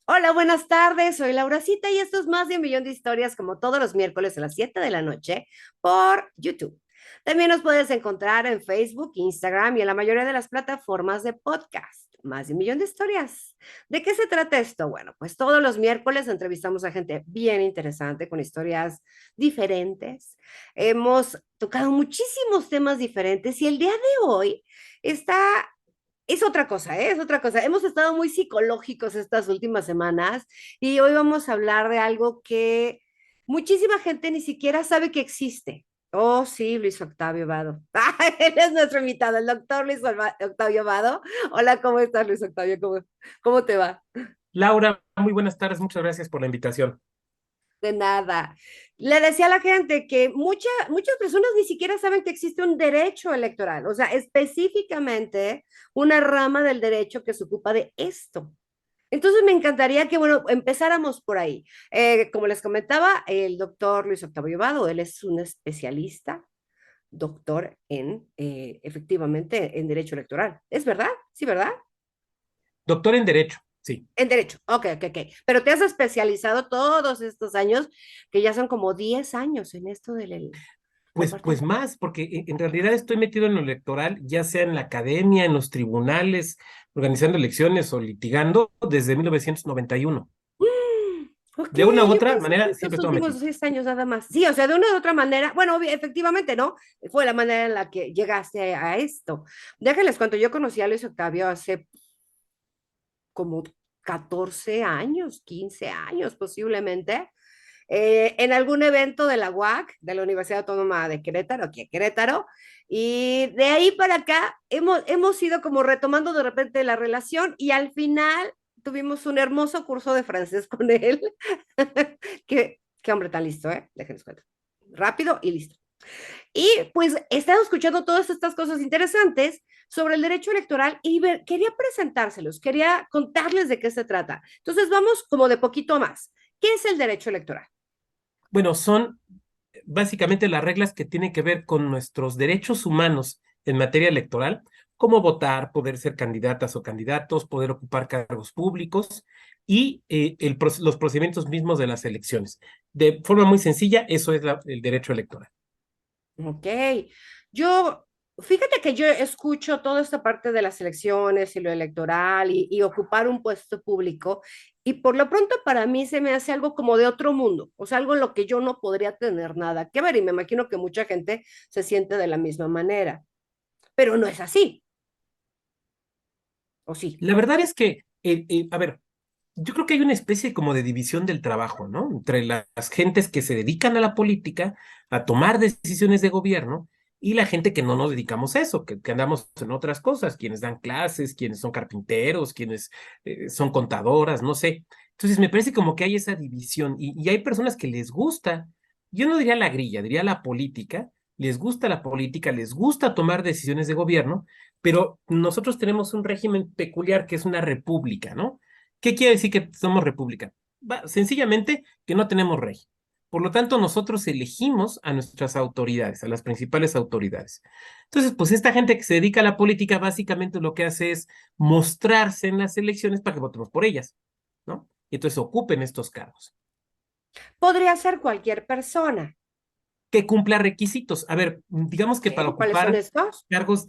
Hola, buenas tardes. Soy Lauracita y esto es Más de un Millón de Historias, como todos los miércoles a las 7 de la noche por YouTube. También nos puedes encontrar en Facebook, Instagram y en la mayoría de las plataformas de podcast. Más de un millón de historias. ¿De qué se trata esto? Bueno, pues todos los miércoles entrevistamos a gente bien interesante con historias diferentes. Hemos tocado muchísimos temas diferentes y el día de hoy está es otra cosa, ¿eh? Es otra cosa. Hemos estado muy psicológicos estas últimas semanas y hoy vamos a hablar de algo que muchísima gente ni siquiera sabe que existe. Oh, sí, Luis Octavio Vado. Él es nuestro invitado, el doctor Octavio Vado. Hola, ¿cómo estás, Luis Octavio? ¿Cómo te va? Laura, muy buenas tardes, muchas gracias por la invitación. De nada. Le decía a la gente que muchas personas ni siquiera saben que existe un derecho electoral, o sea, específicamente una rama del derecho que se ocupa de esto. Entonces me encantaría que, bueno, empezáramos por ahí. Como les comentaba, el doctor Luis Octavio Vado, él es un especialista, doctor en, efectivamente, en derecho electoral. ¿Es verdad? ¿Sí, verdad? Doctor en Derecho, sí. En derecho. Ok, ok, ok. Pero te has especializado todos estos años, que ya son como 10 años en esto la parte Pues más, porque en realidad estoy metido en lo electoral, ya sea en la academia, en los tribunales, organizando elecciones o litigando desde 1991. Ok, De una u yo otra pensé que manera, siempre estos estaba últimos metido. 6 años nada más. Sí, o sea, de una u otra manera, bueno, efectivamente, ¿no? Fue la manera en la que llegaste a esto. Déjenles cuento, yo conocí a Luis Octavio hace como 14 años, 15 años posiblemente, en algún evento de la UAC, de la Universidad Autónoma de Querétaro, aquí en Querétaro, y de ahí para acá hemos ido como retomando de repente la relación y al final tuvimos un hermoso curso de francés con él. Qué hombre tan listo, ¿eh? Déjenles cuento. Rápido y listo. Y pues he estado escuchando todas estas cosas interesantes sobre el derecho electoral y quería presentárselos, quería contarles de qué se trata. Entonces vamos como de poquito más. ¿Qué es el derecho electoral? Bueno, son básicamente las reglas que tienen que ver con nuestros derechos humanos en materia electoral, como votar, poder ser candidatas o candidatos, poder ocupar cargos públicos y los procedimientos mismos de las elecciones. De forma muy sencilla, eso es el derecho electoral. Ok, yo, fíjate que yo escucho toda esta parte de las elecciones y lo electoral y ocupar un puesto público y por lo pronto para mí se me hace algo como de otro mundo, o sea, algo en lo que yo no podría tener nada que ver y me imagino que mucha gente se siente de la misma manera, pero no es así, ¿o sí? La verdad es que, a ver, yo creo que hay una especie como de división del trabajo, ¿no? Entre las gentes que se dedican a la política, a tomar decisiones de gobierno, y la gente que no nos dedicamos a eso, que andamos en otras cosas, quienes dan clases, quienes son carpinteros, quienes son contadoras, no sé. Entonces me parece como que hay esa división y hay personas que les gusta, yo no diría la grilla, diría la política, les gusta tomar decisiones de gobierno, pero nosotros tenemos un régimen peculiar que es una república, ¿no? ¿Qué quiere decir que somos república? Sencillamente que no tenemos rey. Por lo tanto, nosotros elegimos a nuestras autoridades, a las principales autoridades. Entonces, pues esta gente que se dedica a la política básicamente lo que hace es mostrarse en las elecciones para que votemos por ellas, ¿no? Y entonces ocupen estos cargos. Podría ser cualquier persona. Que cumpla requisitos. A ver, digamos que para Ok, ¿cuáles son ocupar estos? cargos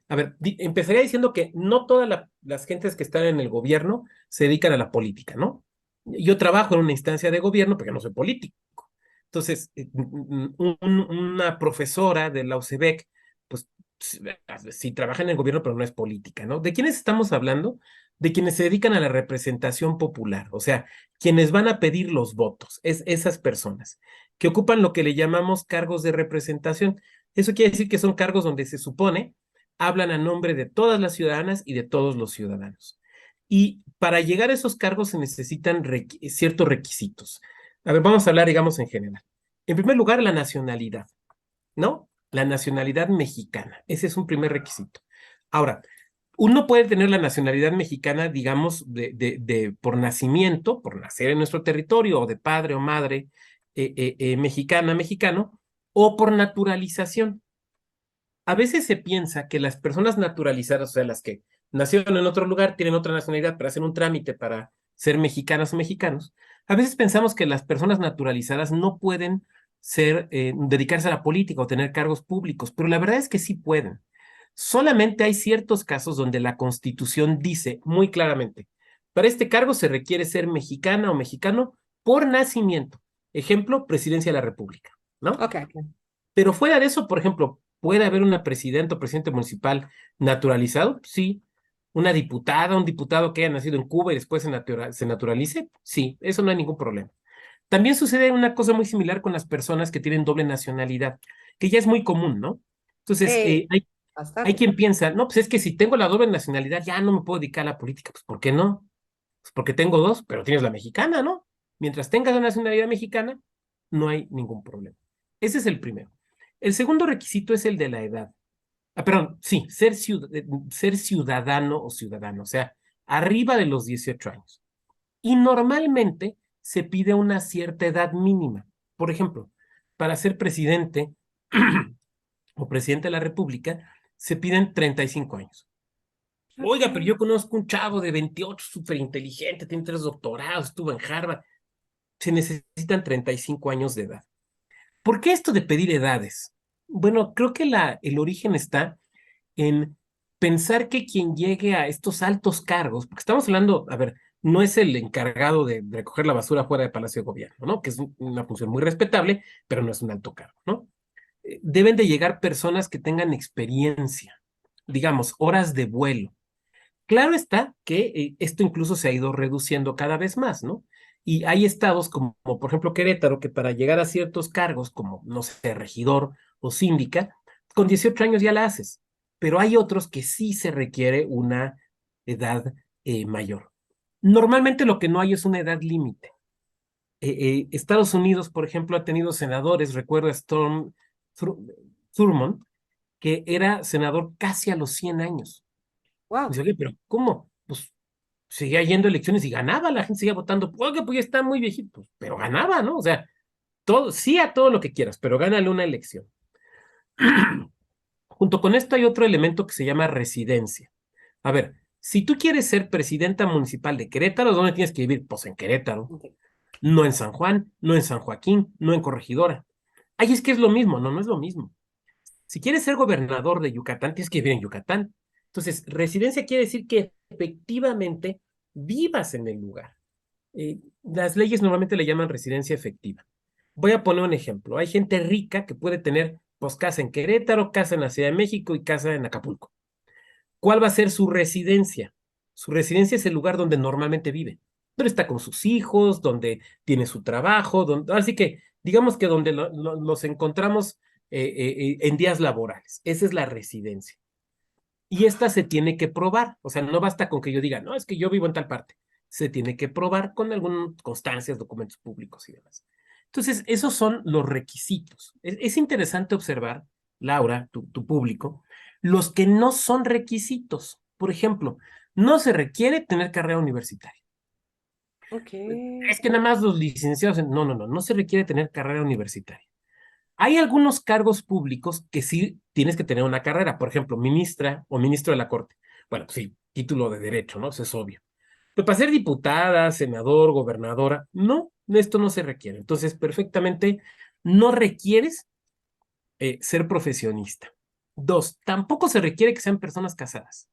a ver, empezaría diciendo que no todas las gentes que están en el gobierno se dedican a la política, ¿no? Yo trabajo en una instancia de gobierno, pero yo no soy político. Entonces, una profesora de la UCEBEC, pues sí trabaja en el gobierno, pero no es política, ¿no? ¿De quiénes estamos hablando? De quienes se dedican a la representación popular, o sea, quienes van a pedir los votos, es esas personas que ocupan lo que le llamamos cargos de representación. Eso quiere decir que son cargos donde se supone hablan a nombre de todas las ciudadanas y de todos los ciudadanos. Y para llegar a esos cargos se necesitan ciertos requisitos. A ver, vamos a hablar, digamos, en general. En primer lugar, la nacionalidad, ¿no? La nacionalidad mexicana. Ese es un primer requisito. Ahora, uno puede tener la nacionalidad mexicana, digamos, por nacimiento, por nacer en nuestro territorio, o de padre o madre mexicana, mexicano, o por naturalización. A veces se piensa que las personas naturalizadas, o sea, las que nacieron en otro lugar, tienen otra nacionalidad para hacer un trámite para ser mexicanas o mexicanos, a veces pensamos que las personas naturalizadas no pueden dedicarse a la política o tener cargos públicos, pero la verdad es que sí pueden. Solamente hay ciertos casos donde la Constitución dice muy claramente, para este cargo se requiere ser mexicana o mexicano por nacimiento. Ejemplo, Presidencia de la República, ¿no? Ok. Pero fuera de eso, por ejemplo, ¿puede haber una presidenta o presidente municipal naturalizado? Sí. ¿Una diputada, un diputado que haya nacido en Cuba y después se naturalice? Sí, eso no hay ningún problema. También sucede una cosa muy similar con las personas que tienen doble nacionalidad, que ya es muy común, ¿no? Entonces, hay Bastante. quien piensa, no, pues es que si tengo la doble nacionalidad ya no me puedo dedicar a la política. Pues ¿por qué no? Pues porque tengo dos, pero tienes la mexicana, ¿no? Mientras tengas la nacionalidad mexicana, no hay ningún problema. Ese es el primero. El segundo requisito es el de la edad. Ah, perdón, sí, ser ciudadano o ciudadano, o sea, arriba de los 18 años. Y normalmente se pide una cierta edad mínima. Por ejemplo, para ser presidente o presidente de la República, se piden 35 años. Oiga, pero Ok. yo conozco un chavo de 28, súper inteligente, tiene 3 doctorados, estuvo en Harvard. Se necesitan 35 años de edad. ¿Por qué esto de pedir edades? Bueno, creo que el origen está en pensar que quien llegue a estos altos cargos, porque estamos hablando, a ver, no es el encargado de recoger la basura fuera del Palacio de Gobierno, ¿no? Que es una función muy respetable, pero no es un alto cargo, ¿no? Deben de llegar personas que tengan experiencia, digamos, horas de vuelo. Claro está que esto incluso se ha ido reduciendo cada vez más, ¿no? Y hay estados como, por ejemplo, Querétaro, que para llegar a ciertos cargos, como, no sé, regidor o síndica, con 18 años ya la haces. Pero hay otros que sí se requiere una edad mayor. Normalmente lo que no hay es una edad límite. Estados Unidos, por ejemplo, ha tenido senadores, recuerdo a Thur- Thurmond, que era senador casi a los 100 años. Wow. Dice, oye, pero ¿cómo? Pues seguía yendo a elecciones y ganaba, la gente seguía votando, oye, pues ya está muy viejito, pues, pero ganaba, ¿no? O sea, todo, sí a todo lo que quieras, pero gánale una elección. Junto con esto hay otro elemento que se llama residencia. A ver, si tú quieres ser presidenta municipal de Querétaro, ¿dónde tienes que vivir? Pues en Querétaro, Ok. no en San Juan, no en San Joaquín, no en Corregidora. Ay, es que es lo mismo, no, no es lo mismo. Si quieres ser gobernador de Yucatán, tienes que vivir en Yucatán. Entonces, residencia quiere decir que efectivamente vivas en el lugar. Las leyes normalmente le llaman residencia efectiva. Voy a poner un ejemplo. Hay gente rica que puede tener pues casa en Querétaro, casa en la Ciudad de México y casa en Acapulco. ¿Cuál va a ser su residencia? Su residencia es el lugar donde normalmente vive, donde está con sus hijos, donde tiene su trabajo, así que digamos que donde los encontramos en días laborales. Esa es la residencia. Y esta se tiene que probar, o sea, no basta con que yo diga, no, es que yo vivo en tal parte. Se tiene que probar con algunas constancias, documentos públicos y demás. Entonces, esos son los requisitos. Es interesante observar, Laura, tu público, los que no son requisitos. Por ejemplo, no se requiere tener carrera universitaria. Ok. Es que nada más los licenciados, no, no, no, no se requiere tener carrera universitaria. Hay algunos cargos públicos que sí tienes que tener una carrera, por ejemplo, ministra o ministro de la Corte. Bueno, pues sí, título de derecho, ¿no? Eso es obvio. Pero para ser diputada, senador, gobernadora, no, esto no se requiere. Entonces, perfectamente, no requieres ser profesionista. Dos, tampoco se requiere que sean personas casadas.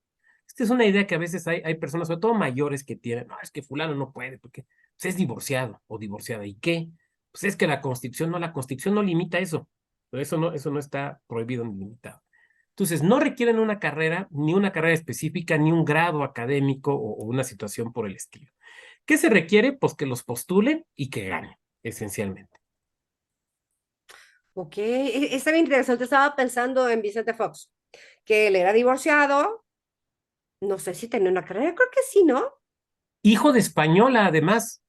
Esta es una idea que a veces hay personas, sobre todo mayores, que tienen, no, es que fulano no puede porque pues, es divorciado o divorciada. ¿Y qué? Pues es que la Constitución no limita eso. Pero eso no está prohibido ni limitado. Entonces, no requieren una carrera, ni una carrera específica, ni un grado académico o una situación por el estilo. ¿Qué se requiere? Pues que los postulen y que ganen, esencialmente. Ok. Está bien interesante. Estaba pensando en Vicente Fox, que él era divorciado. No sé si tenía una carrera. Creo que sí, ¿no? Hijo de española, además,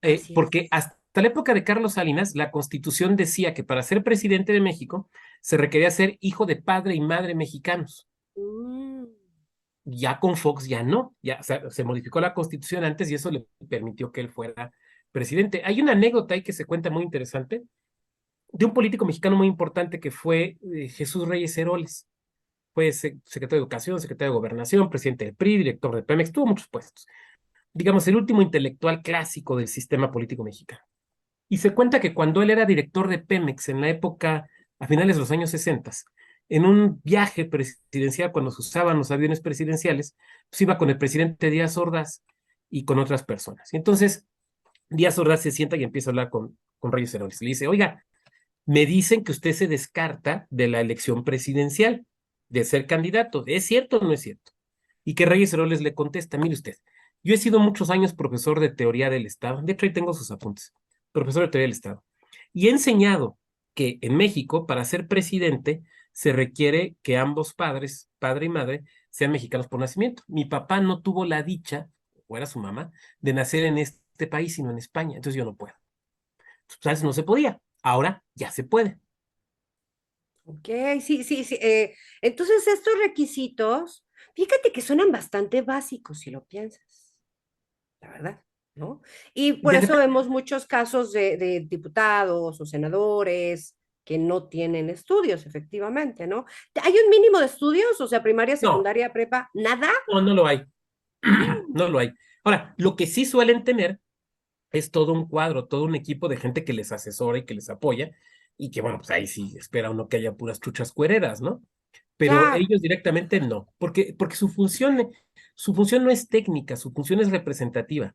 Así porque es. hasta la época de Carlos Salinas, la Constitución decía que para ser presidente de México se requería ser hijo de padre y madre mexicanos. Mm. Ya con Fox ya no, ya o sea, se modificó la Constitución antes y eso le permitió que él fuera presidente. Hay una anécdota ahí que se cuenta muy interesante de un político mexicano muy importante que fue Jesús Reyes Heroles. Fue secretario de Educación, secretario de Gobernación, presidente del PRI, director de Pemex, tuvo muchos puestos. digamos, el último intelectual clásico del sistema político mexicano. Y se cuenta que cuando él era director de Pemex en la época, a finales de los años 60, en un viaje presidencial, cuando se usaban los aviones presidenciales, pues iba con el presidente Díaz Ordaz y con otras personas. Y entonces Díaz Ordaz se sienta y empieza a hablar con Reyes Heroles. Le dice, oiga, me dicen que usted se descarta de la elección presidencial, de ser candidato. ¿Es cierto o no es cierto? Y que Reyes Heroles le contesta, mire usted, yo he sido muchos años profesor de teoría del Estado, de hecho ahí tengo sus apuntes, profesor de teoría del Estado, y he enseñado que en México, para ser presidente, se requiere que ambos padres, padre y madre, sean mexicanos por nacimiento. Mi papá no tuvo la dicha, o era su mamá, de nacer en este país, sino en España, entonces yo no puedo. ¿Sabes? No se podía, ahora ya se puede. Ok, sí, sí, sí. Entonces, estos requisitos, fíjate que suenan bastante básicos si lo piensas, la verdad, ¿no? Y por De eso repente, vemos muchos casos de diputados o senadores que no tienen estudios, efectivamente, ¿no? ¿Hay un mínimo de estudios? O sea, primaria, no, secundaria, prepa, ¿nada? no, no lo hay. No lo hay. Ahora, lo que sí suelen tener es todo un cuadro, todo un equipo de gente que les asesora y que les apoya, y que bueno, pues ahí sí espera uno que haya puras chuchas cuereras, ¿no? Pero Claro. ellos directamente no, porque su función no es técnica, su función es representativa.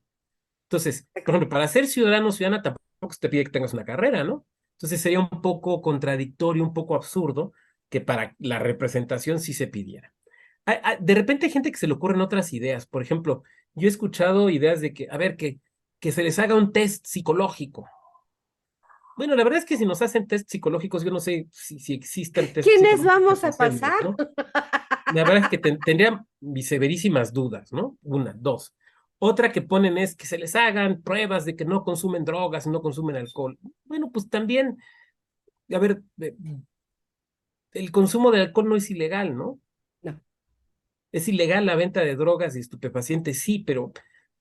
Entonces, por ejemplo, para ser ciudadano o ciudadana tampoco se te pide que tengas una carrera, ¿no? Entonces sería un poco contradictorio, un poco absurdo que para la representación sí se pidiera. De repente hay gente que se le ocurren otras ideas. Por ejemplo, yo he escuchado ideas de que, a ver, que se les haga un test psicológico. Bueno, la verdad es que si nos hacen test psicológicos, yo no sé si existan test ¿Quiénes psicológicos que vamos a pasemos, pasar? ¿no? La verdad es que tendría mis severísimas dudas, ¿no? Una, dos. Otra que ponen es que se les hagan pruebas de que no consumen drogas, no consumen alcohol. Bueno, pues también, a ver, el consumo de alcohol no es ilegal, ¿no? No, Es ilegal la venta de drogas y estupefacientes, sí, pero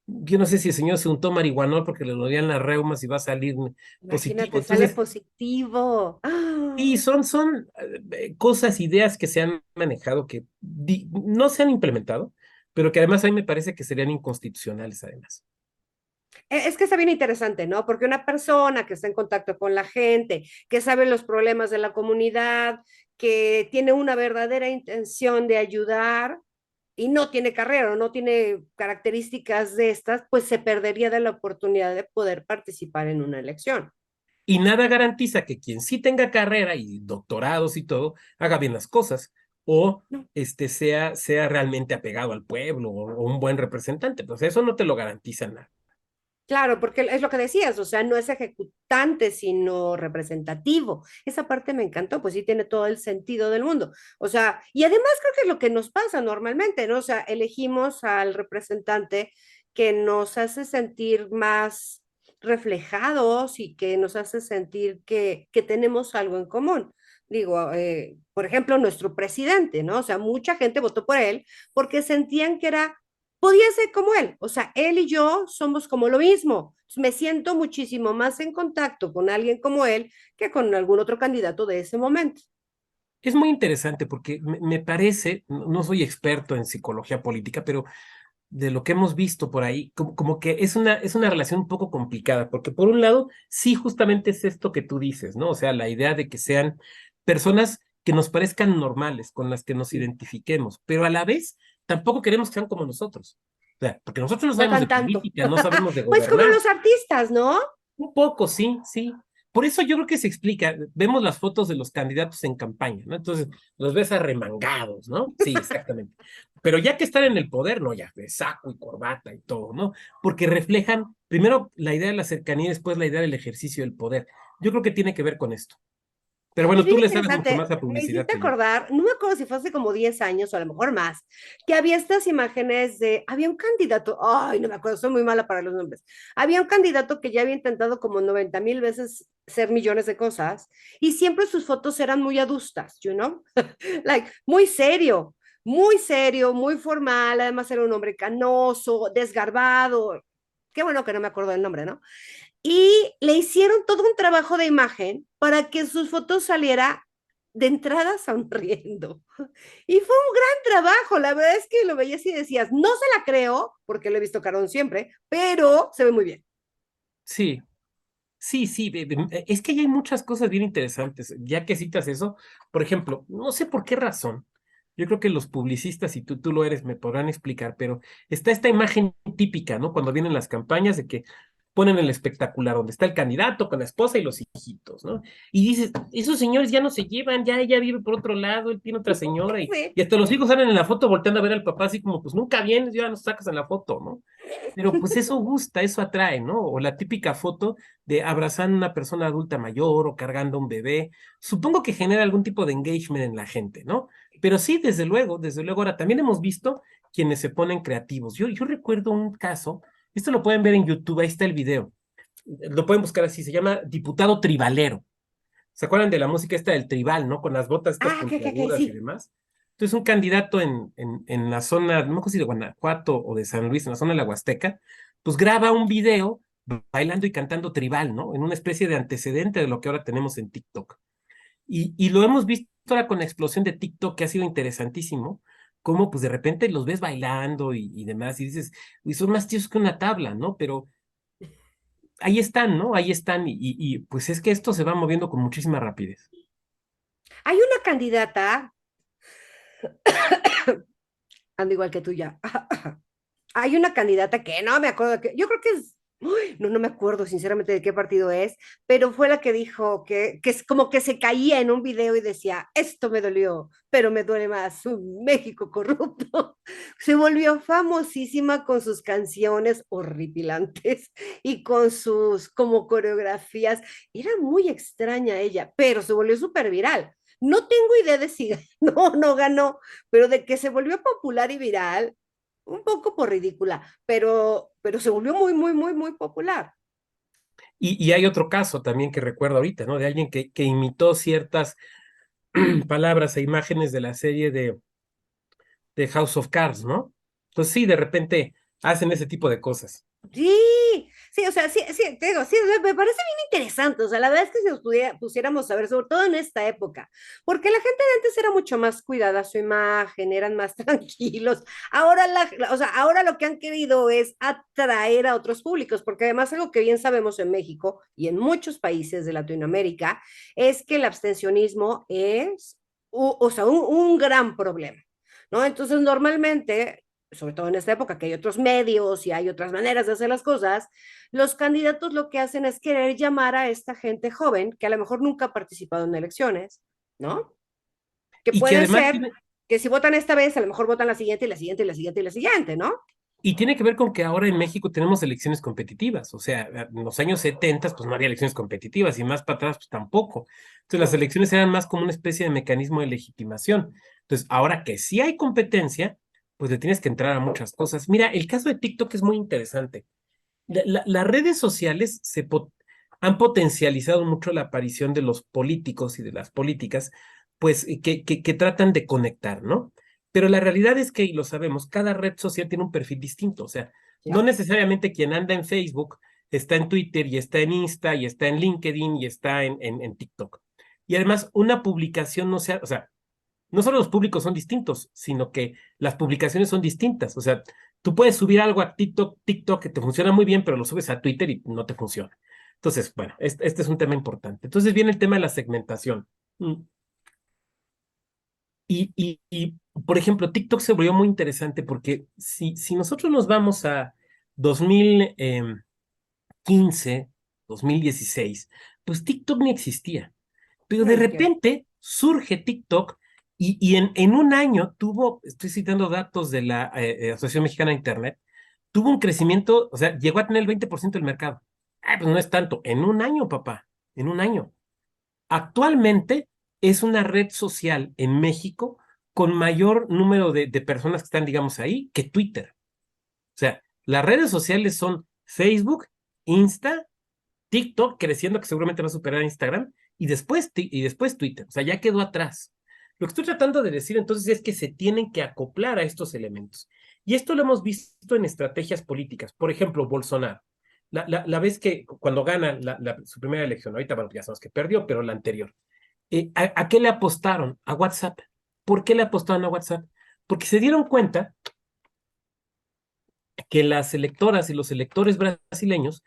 yo no sé si el señor se untó marihuanol porque le dolían las reumas y va a salir positivo. imagínate, sale Entonces, positivo. sí, ¡Ah! son cosas, ideas que se han manejado que no se han implementado, pero que además a mí me parece que serían inconstitucionales además. Es que está bien interesante, ¿no? Porque una persona que está en contacto con la gente, que sabe los problemas de la comunidad, que tiene una verdadera intención de ayudar y no tiene carrera o no tiene características de estas, pues se perdería de la oportunidad de poder participar en una elección. Y nada garantiza que quien sí tenga carrera y doctorados y todo, haga bien las cosas o No. sea realmente apegado al pueblo o un buen representante. Pues eso no te lo garantiza nada. Claro, porque es lo que decías, o sea, no es ejecutante, sino representativo. Esa parte me encantó, pues sí tiene todo el sentido del mundo. O sea, y además creo que es lo que nos pasa normalmente, ¿no? O sea, elegimos al representante que nos hace sentir más reflejados y que nos hace sentir que tenemos algo en común. Digo, por ejemplo, nuestro presidente, ¿no? O sea, mucha gente votó por él porque sentían que era podía ser como él, o sea, él y yo somos como lo mismo. Me siento muchísimo más en contacto con alguien como él que con algún otro candidato de ese momento. Es muy interesante porque me parece, no soy experto en psicología política, pero de lo que hemos visto por ahí, como que es una relación un poco complicada, porque por un lado, sí, justamente es esto que tú dices, ¿no? O sea, la idea de que sean personas que nos parezcan normales, con las que nos identifiquemos, pero a la vez tampoco queremos que sean como nosotros. O sea, porque nosotros no No sabemos de tan tanto. política, no sabemos de Pues como gobernar. los artistas, ¿no? Un poco, sí, sí. Por eso yo creo que se explica. Vemos las fotos de los candidatos en campaña, ¿no? Entonces los ves arremangados, ¿no? Sí, exactamente. Pero ya que están en el poder, no, ya de saco y corbata y todo, ¿no? Porque reflejan primero la idea de la cercanía y después la idea del ejercicio del poder. Yo creo que tiene que ver con esto. Pero Es bueno, bien tú le sabes mucho interesante. más a Me publicidad hiciste que yo. acordar, no me acuerdo si fue hace como 10 años o a lo mejor más, que había estas imágenes de, había un candidato, ay, no me acuerdo, soy muy mala para los nombres. Había un candidato que ya había intentado como 90,000 veces ser millones de cosas y siempre sus fotos eran muy adustas, you know? Like, muy serio, muy formal, además era un hombre canoso, desgarbado. Qué bueno que no me acuerdo del nombre, ¿no? Y le hicieron todo un trabajo de imagen para que sus fotos saliera de entrada sonriendo. Y fue un gran trabajo, la verdad es que lo veías y decías, no se la creo, porque lo he visto carón siempre, pero se ve muy bien. Sí, sí, sí, es que ahí hay muchas cosas bien interesantes. Ya que citas eso, por ejemplo, no sé por qué razón, yo creo que los publicistas, y tú lo eres, me podrán explicar, pero está esta imagen típica, ¿no? Cuando vienen las campañas de que ponen el espectacular, donde está el candidato con la esposa y los hijitos, ¿no? Y dices, esos señores ya no se llevan, ya ella vive por otro lado, él tiene otra señora, Sí. y hasta los hijos salen en la foto volteando a ver al papá, así como, pues nunca vienes, ya nos sacas en la foto, ¿no? Pero pues eso gusta, eso atrae, ¿no? O la típica foto de abrazando a una persona adulta mayor o cargando a un bebé. Supongo que genera algún tipo de engagement en la gente, ¿no? Pero sí, desde luego, ahora también hemos visto quienes se ponen creativos. Yo recuerdo un caso, esto lo pueden ver en YouTube, ahí está el video. Lo pueden buscar así, se llama Diputado Tribalero. ¿Se acuerdan de la música esta del tribal, ¿no? Con las botas estas Ah, puntiagudas y sí. demás. Entonces, un candidato en la zona, no me acuerdo si de Guanajuato o de San Luis, en la zona de la Huasteca, pues graba un video bailando y cantando tribal, ¿no? En una especie de antecedente de lo que ahora tenemos en TikTok. Y lo hemos visto ahora con la explosión de TikTok, que ha sido interesantísimo, cómo pues de repente los ves bailando y demás, y dices, uy, son más tíos que una tabla, ¿no? Pero ahí están, ¿no? Ahí están, y pues es que esto se va moviendo con muchísima rapidez. Hay una candidata, ando igual que tú ya. Hay una candidata que no me acuerdo que, yo creo que es, uy, no, no me acuerdo sinceramente de qué partido es, pero fue la que dijo que es como que se caía en un video y decía, esto me dolió, pero me duele más un México corrupto. Se volvió famosísima con sus canciones horripilantes y con sus como coreografías. Era muy extraña ella, pero se volvió súper viral. No tengo idea de si ganó o no ganó, pero de que se volvió popular y viral, un poco por ridícula, pero se volvió muy, muy, muy, muy popular. Y hay otro caso también que recuerdo ahorita, ¿no? De alguien que imitó ciertas palabras e imágenes de la serie de House of Cards, ¿no? Entonces sí, de repente hacen ese tipo de cosas. Sí, sí, o sea, sí, sí, te digo, sí, me parece bien interesante, o sea, la verdad es que si nos pusiéramos a ver, sobre todo en esta época, porque la gente de antes era mucho más cuidada su imagen, eran más tranquilos, ahora, o sea, ahora lo que han querido es atraer a otros públicos, porque además algo que bien sabemos en México y en muchos países de Latinoamérica es que el abstencionismo es, o sea, un gran problema, ¿no? Entonces, normalmente sobre todo en esta época que hay otros medios y hay otras maneras de hacer las cosas, los candidatos lo que hacen es querer llamar a esta gente joven que a lo mejor nunca ha participado en elecciones, ¿no? Que Y que pueden además ser tiene, que si votan esta vez, a lo mejor votan la siguiente y la siguiente y la siguiente y la siguiente, ¿no? y tiene que ver con que ahora en México tenemos elecciones competitivas. O sea, en los años 70 pues no había elecciones competitivas y más para atrás pues tampoco. Entonces las No. elecciones eran más como una especie de mecanismo de legitimación. Entonces, ahora que sí hay competencia, pues le tienes que entrar a muchas cosas. Mira, el caso de TikTok es muy interesante. Las redes sociales han potencializado mucho la aparición de los políticos y de las políticas, pues que tratan de conectar, ¿no? Pero la realidad es que, y lo sabemos, cada red social tiene un perfil distinto. O sea, no Ya. necesariamente quien anda en Facebook está en Twitter y está en Insta y está en LinkedIn y está en TikTok. Y además, una publicación no sea, o sea, no solo los públicos son distintos, sino que las publicaciones son distintas. O sea, tú puedes subir algo a TikTok que te funciona muy bien, pero lo subes a Twitter y no te funciona. Entonces, bueno, este es un tema importante. Entonces viene el tema de la segmentación. Mm. Por ejemplo, TikTok se volvió muy interesante porque si nosotros nos vamos a 2015, 2016, pues TikTok ni existía. Pero de Ay, qué. repente surge TikTok y en un año tuvo, estoy citando datos de la Asociación Mexicana de Internet, tuvo un crecimiento, o sea, llegó a tener el 20% del mercado. Ah, pues no es tanto, en un año, papá, en un año. Actualmente es una red social en México con mayor número de personas que están, digamos, ahí que Twitter. O sea, las redes sociales son Facebook, Insta, TikTok creciendo, que seguramente va a superar a Instagram, y después Twitter. O sea, ya quedó atrás. Lo que estoy tratando de decir entonces es que se tienen que acoplar a estos elementos. Y esto lo hemos visto en estrategias políticas. Por ejemplo, Bolsonaro. La vez que cuando gana su primera elección, ahorita, bueno, ya sabemos que perdió, pero la anterior, ¿A qué le apostaron? A WhatsApp. ¿Por qué le apostaron a WhatsApp? Porque se dieron cuenta que las electoras y los electores brasileños,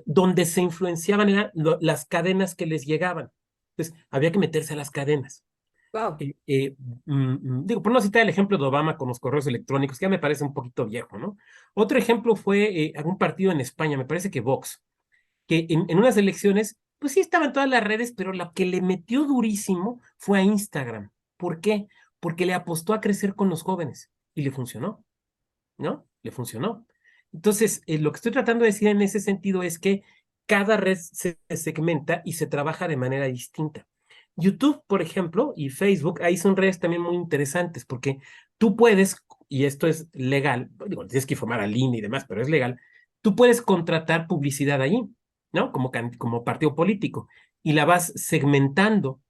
donde se influenciaban eran las cadenas que les llegaban. Entonces, había que meterse a las cadenas. Wow. Digo, por no citar el ejemplo de Obama con los correos electrónicos, que ya me parece un poquito viejo, ¿no? Otro ejemplo fue algún partido en España, me parece que Vox, que en unas elecciones, pues sí estaban todas las redes, pero la que le metió durísimo fue a Instagram. ¿Por qué? Porque le apostó a crecer con los jóvenes y le funcionó, ¿no? Le funcionó. Entonces, lo que estoy tratando de decir en ese sentido es que cada red se segmenta y se trabaja de manera distinta. YouTube, por ejemplo, y Facebook, ahí son redes también muy interesantes porque tú puedes, y esto es legal, digo, tienes que informar al INE y demás, pero es legal, tú puedes contratar publicidad ahí, ¿no? Como partido político y la vas segmentando.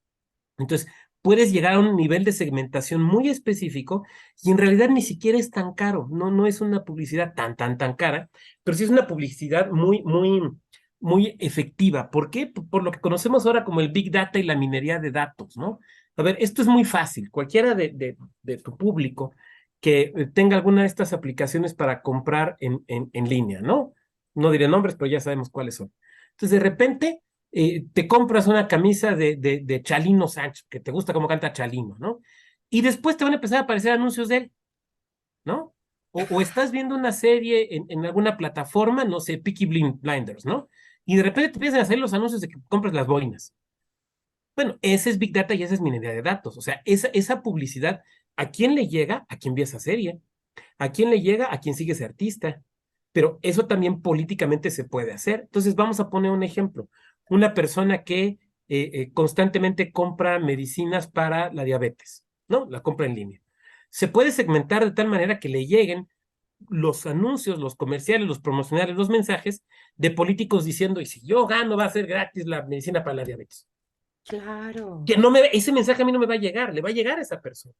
Entonces, puedes llegar a un nivel de segmentación muy específico y en realidad ni siquiera es tan caro, no es una publicidad tan cara, pero sí es una publicidad muy efectiva. ¿Por qué? Por lo que conocemos ahora como el Big Data y la minería de datos, ¿no? A ver, esto es muy fácil. Cualquiera de tu público que tenga alguna de estas aplicaciones para comprar en línea, ¿no? No diré nombres, pero ya sabemos cuáles son. Entonces, de repente te compras una camisa de Chalino Sánchez, que te gusta cómo canta Chalino, ¿no? Y después te van a empezar a aparecer anuncios de él, ¿no? O estás viendo una serie en alguna plataforma, no sé, Blinders, ¿no? Y de repente te empiezan a hacer los anuncios de que compras las boinas. Bueno, ese es Big Data y esa es minería de datos. O sea, esa publicidad, ¿a quién le llega? A quien ve esa serie. ¿A quién le llega? A quien sigue ese artista. Pero eso también políticamente se puede hacer. Entonces, vamos a poner un ejemplo. Una persona que constantemente compra medicinas para la diabetes, ¿no? La compra en línea. Se puede segmentar de tal manera que le lleguen los anuncios, los comerciales, los promocionales, los mensajes de políticos diciendo, y si yo gano, va a ser gratis la medicina para la diabetes. Claro. Que no me, ese mensaje a mí no me va a llegar, le va a llegar a esa persona.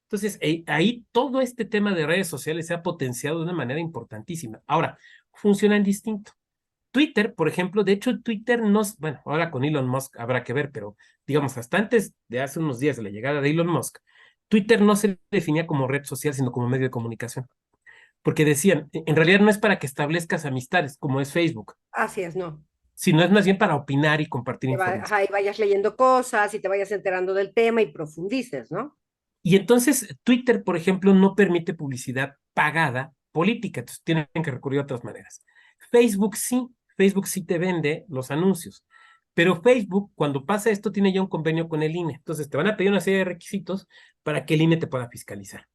Entonces, ahí todo este tema de redes sociales se ha potenciado de una manera importantísima. Ahora, funcionan distinto. Twitter, por ejemplo, de hecho, Twitter no, bueno, ahora con Elon Musk habrá que ver, pero digamos, hasta antes de hace unos días de la llegada de Elon Musk, Twitter no se definía como red social, sino como medio de comunicación. Porque decían, en realidad no es para que establezcas amistades, como es Facebook, Así es, ¿no? sino es más bien para opinar y compartir información. Ajá, y vayas leyendo cosas y te vayas enterando del tema y profundices, ¿no? Y entonces Twitter, por ejemplo, no permite publicidad pagada política, entonces tienen que recurrir a otras maneras. Facebook sí te vende los anuncios, pero Facebook, cuando pasa esto, tiene ya un convenio con el INE, entonces te van a pedir una serie de requisitos para que el INE te pueda fiscalizar.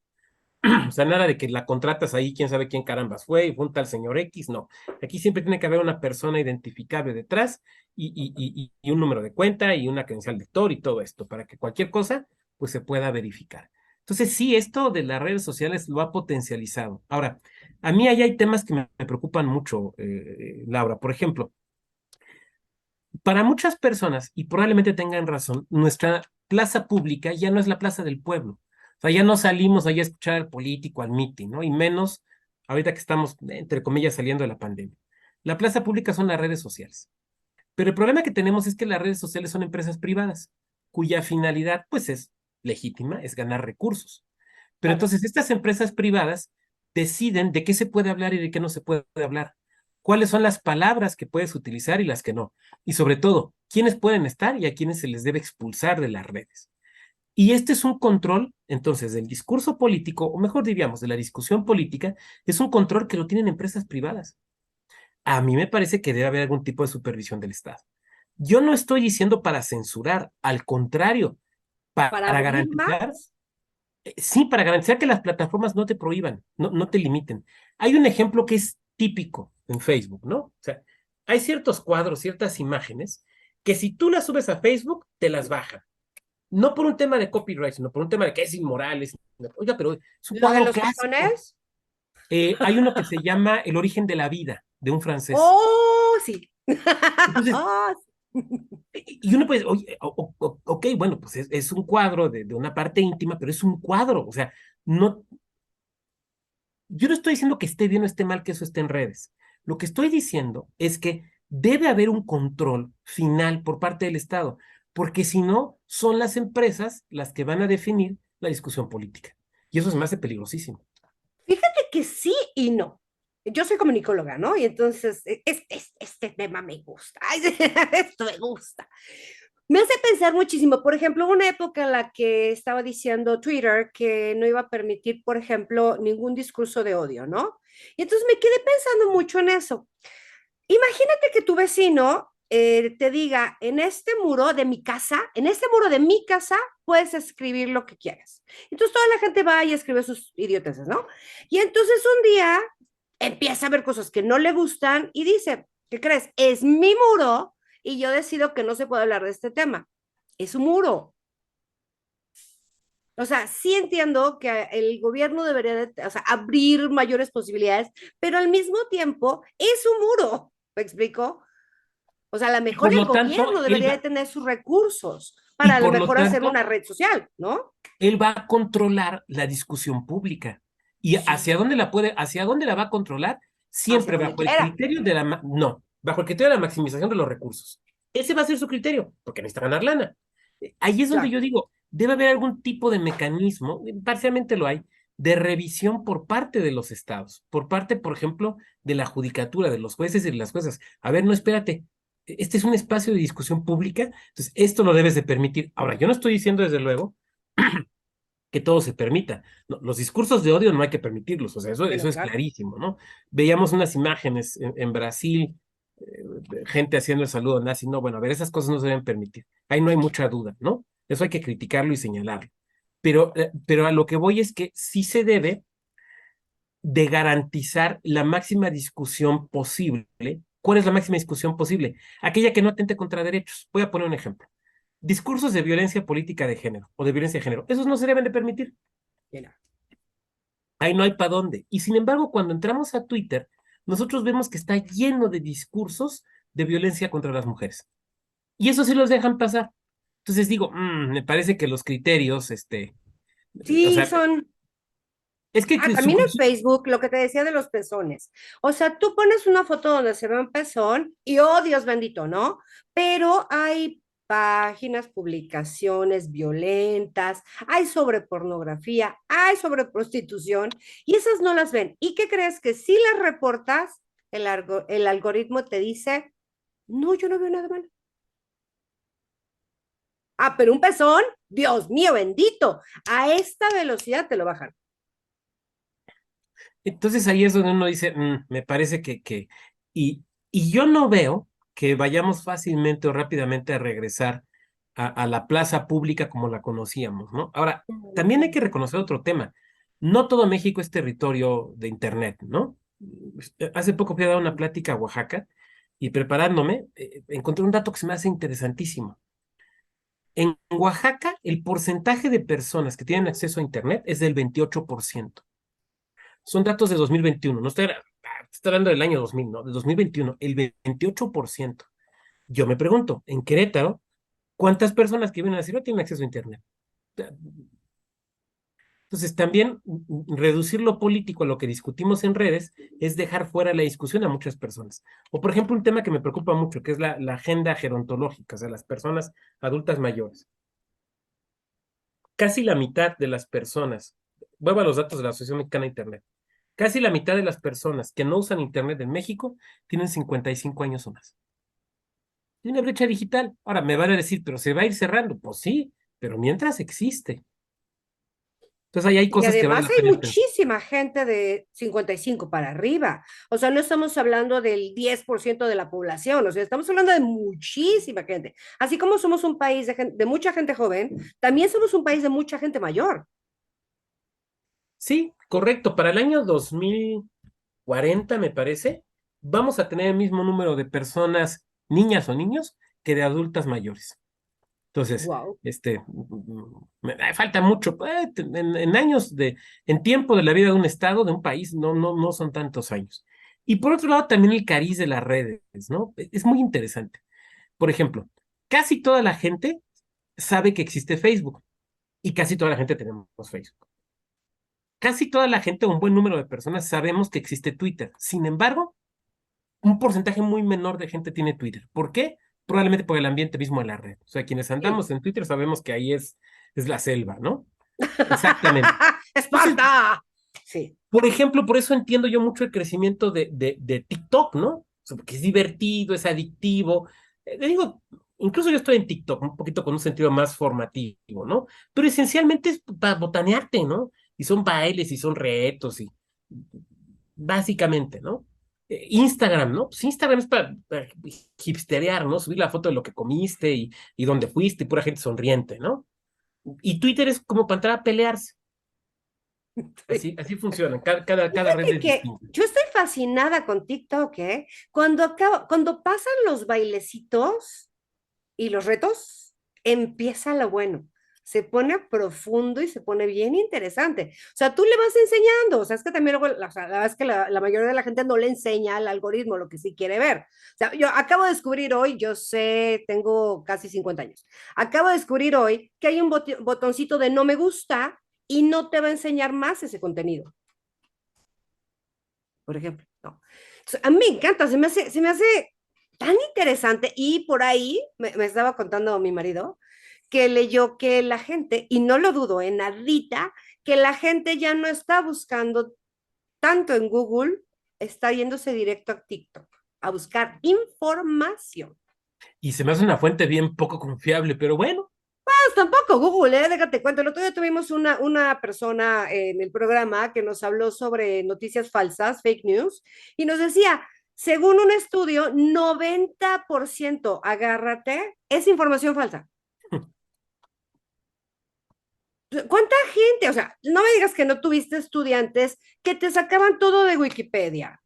O sea, nada de que la contratas ahí, quién sabe quién carambas fue, y fue un tal señor X, no. Aquí siempre tiene que haber una persona identificable detrás y un número de cuenta y una credencial lector y todo esto, para que cualquier cosa, pues se pueda verificar. Entonces, sí, esto de las redes sociales lo ha potencializado. Ahora, a mí ahí hay temas que me preocupan mucho, Laura. Por ejemplo, para muchas personas, y probablemente tengan razón, nuestra plaza pública ya no es la plaza del pueblo. O sea, ya no salimos ahí a escuchar al político, al mitin, ¿no? Y menos ahorita que estamos, entre comillas, saliendo de la pandemia. La plaza pública son las redes sociales. Pero el problema que tenemos es que las redes sociales son empresas privadas, cuya finalidad, pues, es legítima, es ganar recursos. Pero Claro. entonces estas empresas privadas deciden de qué se puede hablar y de qué no se puede hablar, cuáles son las palabras que puedes utilizar y las que no, y sobre todo, quiénes pueden estar y a quiénes se les debe expulsar de las redes. Y este es un control, entonces, del discurso político, o mejor diríamos, de la discusión política, es un control que lo tienen empresas privadas. A mí me parece que debe haber algún tipo de supervisión del Estado. Yo no estoy diciendo para censurar, al contrario, Para para abrir garantizar más. sí, para garantizar que las plataformas no te prohíban, no te limiten. Hay un ejemplo que es típico en Facebook, ¿no? O sea, hay ciertos cuadros, ciertas imágenes, que si tú las subes a Facebook, te las bajan. No por un tema de copyright, sino por un tema de que es inmoral. Oiga, pero es un Lo de cuadro los clásico. pezones. Hay uno que se llama El origen de la vida, de un francés. Oh, sí. Entonces, Oh, y uno puede, oye, ok, bueno, pues es un cuadro de una parte íntima, pero es un cuadro, o sea, no, yo no estoy diciendo que esté bien o esté mal que eso esté en redes. Lo que estoy diciendo es que debe haber un control final por parte del Estado. porque si no, son las empresas las que van a definir la discusión política. Y eso se me hace peligrosísimo. Fíjate que sí y no. Yo soy comunicóloga, ¿no? Y entonces, este tema me gusta. Ay, esto me gusta. Me hace pensar muchísimo. Por ejemplo, una época en la que estaba diciendo Twitter que no iba a permitir, por ejemplo, ningún discurso de odio, ¿no? Y entonces me quedé pensando mucho en eso. Imagínate que tu vecino te diga, en este muro de mi casa, en este muro de mi casa, puedes escribir lo que quieras. Entonces toda la gente va y escribe sus idioteces, ¿no? Y entonces un día empieza a ver cosas que no le gustan y dice, ¿qué crees? Es mi muro y yo decido que no se puede hablar de este tema. Es un muro. O sea, sí entiendo que el gobierno debería de, o sea, abrir mayores posibilidades, pero al mismo tiempo es un muro. ¿Me explico? O sea, a lo Y mejor por el lo tanto, gobierno debería de tener sus recursos y para a lo por lo mejor hacer tanto, una red social, ¿no? él va a controlar la discusión pública. ¿Y Sí, hacia dónde la va a controlar? hacia Siempre donde bajo el quiera. criterio de no, bajo el criterio de la maximización de los recursos. Ese va a ser su criterio, porque necesita ganar lana. Ahí es donde Claro. yo digo, debe haber algún tipo de mecanismo, parcialmente lo hay, de revisión por parte de los estados, por parte, por ejemplo, de la judicatura, de los jueces y de las juezas. A ver, no, espérate, este es un espacio de discusión pública, entonces esto lo debes de permitir. Ahora, yo no estoy diciendo, desde luego, que todo se permita. No, los discursos de odio no hay que permitirlos, o sea, Sí, eso no, es claro. clarísimo, ¿no? Veíamos unas imágenes en Brasil, gente haciendo el saludo nazi, no, bueno, a ver, esas cosas no se deben permitir. Ahí no hay mucha duda, ¿no? Eso hay que criticarlo y señalarlo. Pero a lo que voy es que sí se debe de garantizar la máxima discusión posible. ¿Cuál es la máxima discusión posible? Aquella que no atente contra derechos. Voy a poner un ejemplo. Discursos de violencia política de género o de violencia de género. Esos no se deben de permitir. Mira. Ahí no hay para dónde. Y sin embargo, cuando entramos a Twitter, nosotros vemos que está lleno de discursos de violencia contra las mujeres. Y eso sí los dejan pasar. Entonces digo, me parece que los criterios, o Sí, sea, son. es que Ah, su, también en Facebook, lo que te decía de los pezones. O sea, tú pones una foto donde se ve un pezón y, oh, Dios bendito, ¿no? Pero hay páginas, publicaciones violentas, hay sobre pornografía, hay sobre prostitución y esas no las ven. ¿Y qué crees? Que si las reportas, el algoritmo te dice, no, yo no veo nada malo. Ah, pero un pezón, Dios mío bendito, a esta velocidad te lo bajan. entonces ahí es donde uno dice, me parece y, y yo no veo que vayamos fácilmente o rápidamente a regresar a la plaza pública como la conocíamos, ¿no? Ahora, también hay que reconocer otro tema. No todo México es territorio de Internet, ¿no? Hace poco fui a dar una plática a Oaxaca y preparándome, encontré un dato que se me hace interesantísimo. En Oaxaca, el porcentaje de personas que tienen acceso a Internet es del 28%. Son datos de 2021, no estoy hablando del año 2000, ¿no? De 2021, el 28%. Yo me pregunto, en Querétaro, ¿cuántas personas que viven a la ciudad tienen acceso a Internet? Entonces, también reducir lo político a lo que discutimos en redes es dejar fuera la discusión a muchas personas. O, por ejemplo, un tema que me preocupa mucho, que es la agenda gerontológica, o sea, las personas adultas mayores. Casi la mitad de las personas, vuelvo a los datos de la Asociación Mexicana de Internet, casi la mitad de las personas que no usan Internet en México tienen 55 años o más. Hay una brecha digital. Ahora me van a decir, pero se va a ir cerrando. Pues sí, pero mientras existe. Entonces ahí hay Y cosas que vale además la hay pena pensar. muchísima gente de 55 para arriba. O sea, no estamos hablando del 10% de la población, o sea, estamos hablando de muchísima gente. Así como somos un país de mucha gente joven, también somos un país de mucha gente mayor. Sí, correcto. Para el año 2040, me parece, vamos a tener el mismo número de personas, niñas o niños, que de adultas mayores. Entonces, Wow. falta mucho. En años en tiempo de la vida de un estado, de un país, no son tantos años. Y por otro lado, también el cariz de las redes, ¿no? Es muy interesante. Por ejemplo, casi toda la gente sabe que existe Facebook y casi toda la gente tenemos Facebook. Casi toda la gente, un buen número de personas, sabemos que existe Twitter. Sin embargo, un porcentaje muy menor de gente tiene Twitter. ¿Por qué? probablemente por el ambiente mismo de la red. O sea, quienes Sí. andamos en Twitter sabemos que ahí es la selva, ¿no? Exactamente. Entonces, ¡Esparta! Sí. por ejemplo, por eso entiendo yo mucho el crecimiento de TikTok, ¿no? O sea, porque es divertido, es adictivo. Le digo, incluso yo estoy en TikTok, un poquito con un sentido más formativo, ¿no? Pero esencialmente es para botanearte, ¿no? Y son bailes y son retos y básicamente, ¿no? Instagram, ¿no? Pues Instagram es para hipsterear, ¿no? Subir la foto de lo que comiste y dónde fuiste y pura gente sonriente, ¿no? Y Twitter es como para entrar a pelearse. Así funciona. Cada red Fíjate es que distinta. yo estoy fascinada con TikTok, ¿eh? Cuando pasan los bailecitos y los retos, empieza lo bueno. Se pone profundo y se pone bien interesante. O sea, tú le vas enseñando. O sea, es que también luego, o sea, la verdad es que la mayoría de la gente no le enseña al algoritmo lo que sí quiere ver. O sea, yo acabo de descubrir hoy, yo sé, tengo casi 50 años. Acabo de descubrir hoy que hay un botoncito de no me gusta y no te va a enseñar más ese contenido, por ejemplo. No. Entonces, a mí me encanta, se me hace tan interesante y por ahí me estaba contando mi marido que leyó que la gente, y no lo dudo en nadita, que la gente ya no está buscando tanto en Google, está yéndose directo a TikTok a buscar información. Y se me hace una fuente bien poco confiable, pero bueno, Pues tampoco Google, déjate cuento. El otro día tuvimos una persona en el programa que nos habló sobre noticias falsas, fake news, y nos decía, según un estudio, 90%, agárrate, es información falsa. ¿Cuánta gente? O sea, no me digas que no tuviste estudiantes que te sacaban todo de Wikipedia.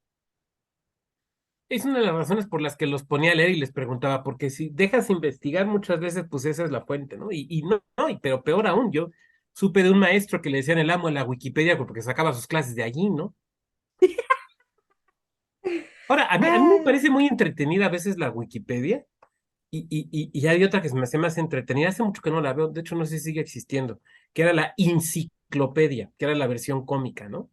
es una de las razones por las que los ponía a leer y les preguntaba, porque si dejas investigar muchas veces, pues esa es la fuente, ¿no? Y no, no, pero peor aún, yo supe de un maestro que le decían el amo de la Wikipedia porque sacaba sus clases de allí, ¿no? Ahora, a mí me Ah, parece muy entretenida a veces la Wikipedia y hay otra que se me hace más entretenida, hace mucho que no la veo, de hecho no sé si sigue existiendo, que era la enciclopedia, que era la versión cómica, ¿no?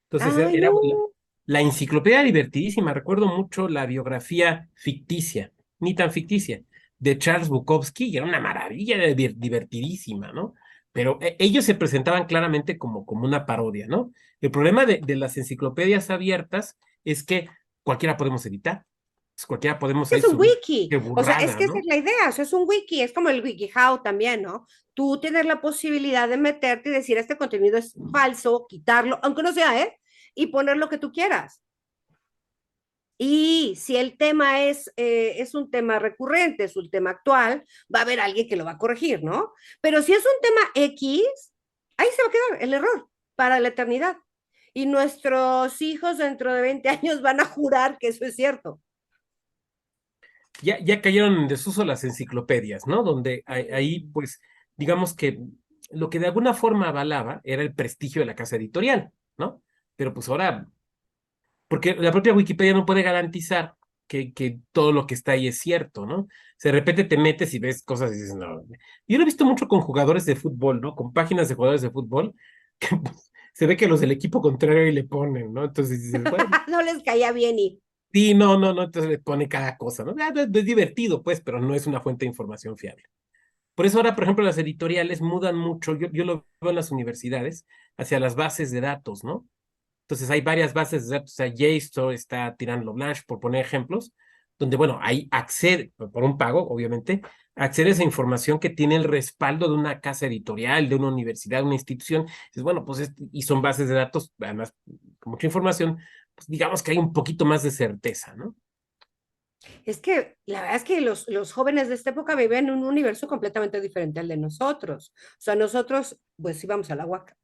Entonces ay, era no. la enciclopedia divertidísima. Recuerdo mucho la biografía ficticia, ni tan ficticia, de Charles Bukowski, y era una maravilla, era divertidísima, ¿no? Pero ellos se presentaban claramente como una parodia, ¿no? El problema de las enciclopedias abiertas es que cualquiera podemos editar, pues cualquiera podemos ahí Es un subir, wiki. qué O sea, es burrada, que esa es ¿no? la idea. O sea, es un wiki. Es como el WikiHow también, ¿no? Tú tienes la posibilidad de meterte y decir, este contenido es falso, quitarlo, aunque no sea, ¿eh? Y poner lo que tú quieras. Y si el tema es un tema recurrente, es un tema actual, va a haber alguien que lo va a corregir, ¿no? Pero si es un tema X, ahí se va a quedar el error para la eternidad. Y nuestros hijos dentro de 20 años van a jurar que eso es cierto. Ya cayeron en desuso las enciclopedias, ¿no? Donde ahí, pues, digamos que lo que de alguna forma avalaba era el prestigio de la casa editorial, ¿no? Pero pues ahora, porque la propia Wikipedia no puede garantizar que todo lo que está ahí es cierto, ¿no? De repente te metes y ves cosas y dices, no. Yo lo he visto mucho con jugadores de fútbol, ¿no? Con páginas de jugadores de fútbol, que pues, se ve que los del equipo contrario ahí le ponen, ¿no? Entonces dices, bueno. No les caía bien y Sí, no, no, no, entonces le pone cada cosa, ¿no? Es divertido, pues, pero no es una fuente de información fiable. Por eso ahora, por ejemplo, las editoriales mudan mucho, yo lo veo en las universidades, hacia las bases de datos, ¿no? Entonces hay varias bases de datos, o sea, JSTOR, está Tirando Blanche, por poner ejemplos, donde, bueno, ahí accede, por un pago, obviamente, accede a esa información que tiene el respaldo de una casa editorial, de una universidad, de una institución. Dices, bueno, pues, y son bases de datos, además, con mucha información, pues digamos que hay un poquito más de certeza, ¿no? es que la verdad es que los jóvenes de esta época viven en un universo completamente diferente al de nosotros. O sea, nosotros, pues íbamos a la UAC,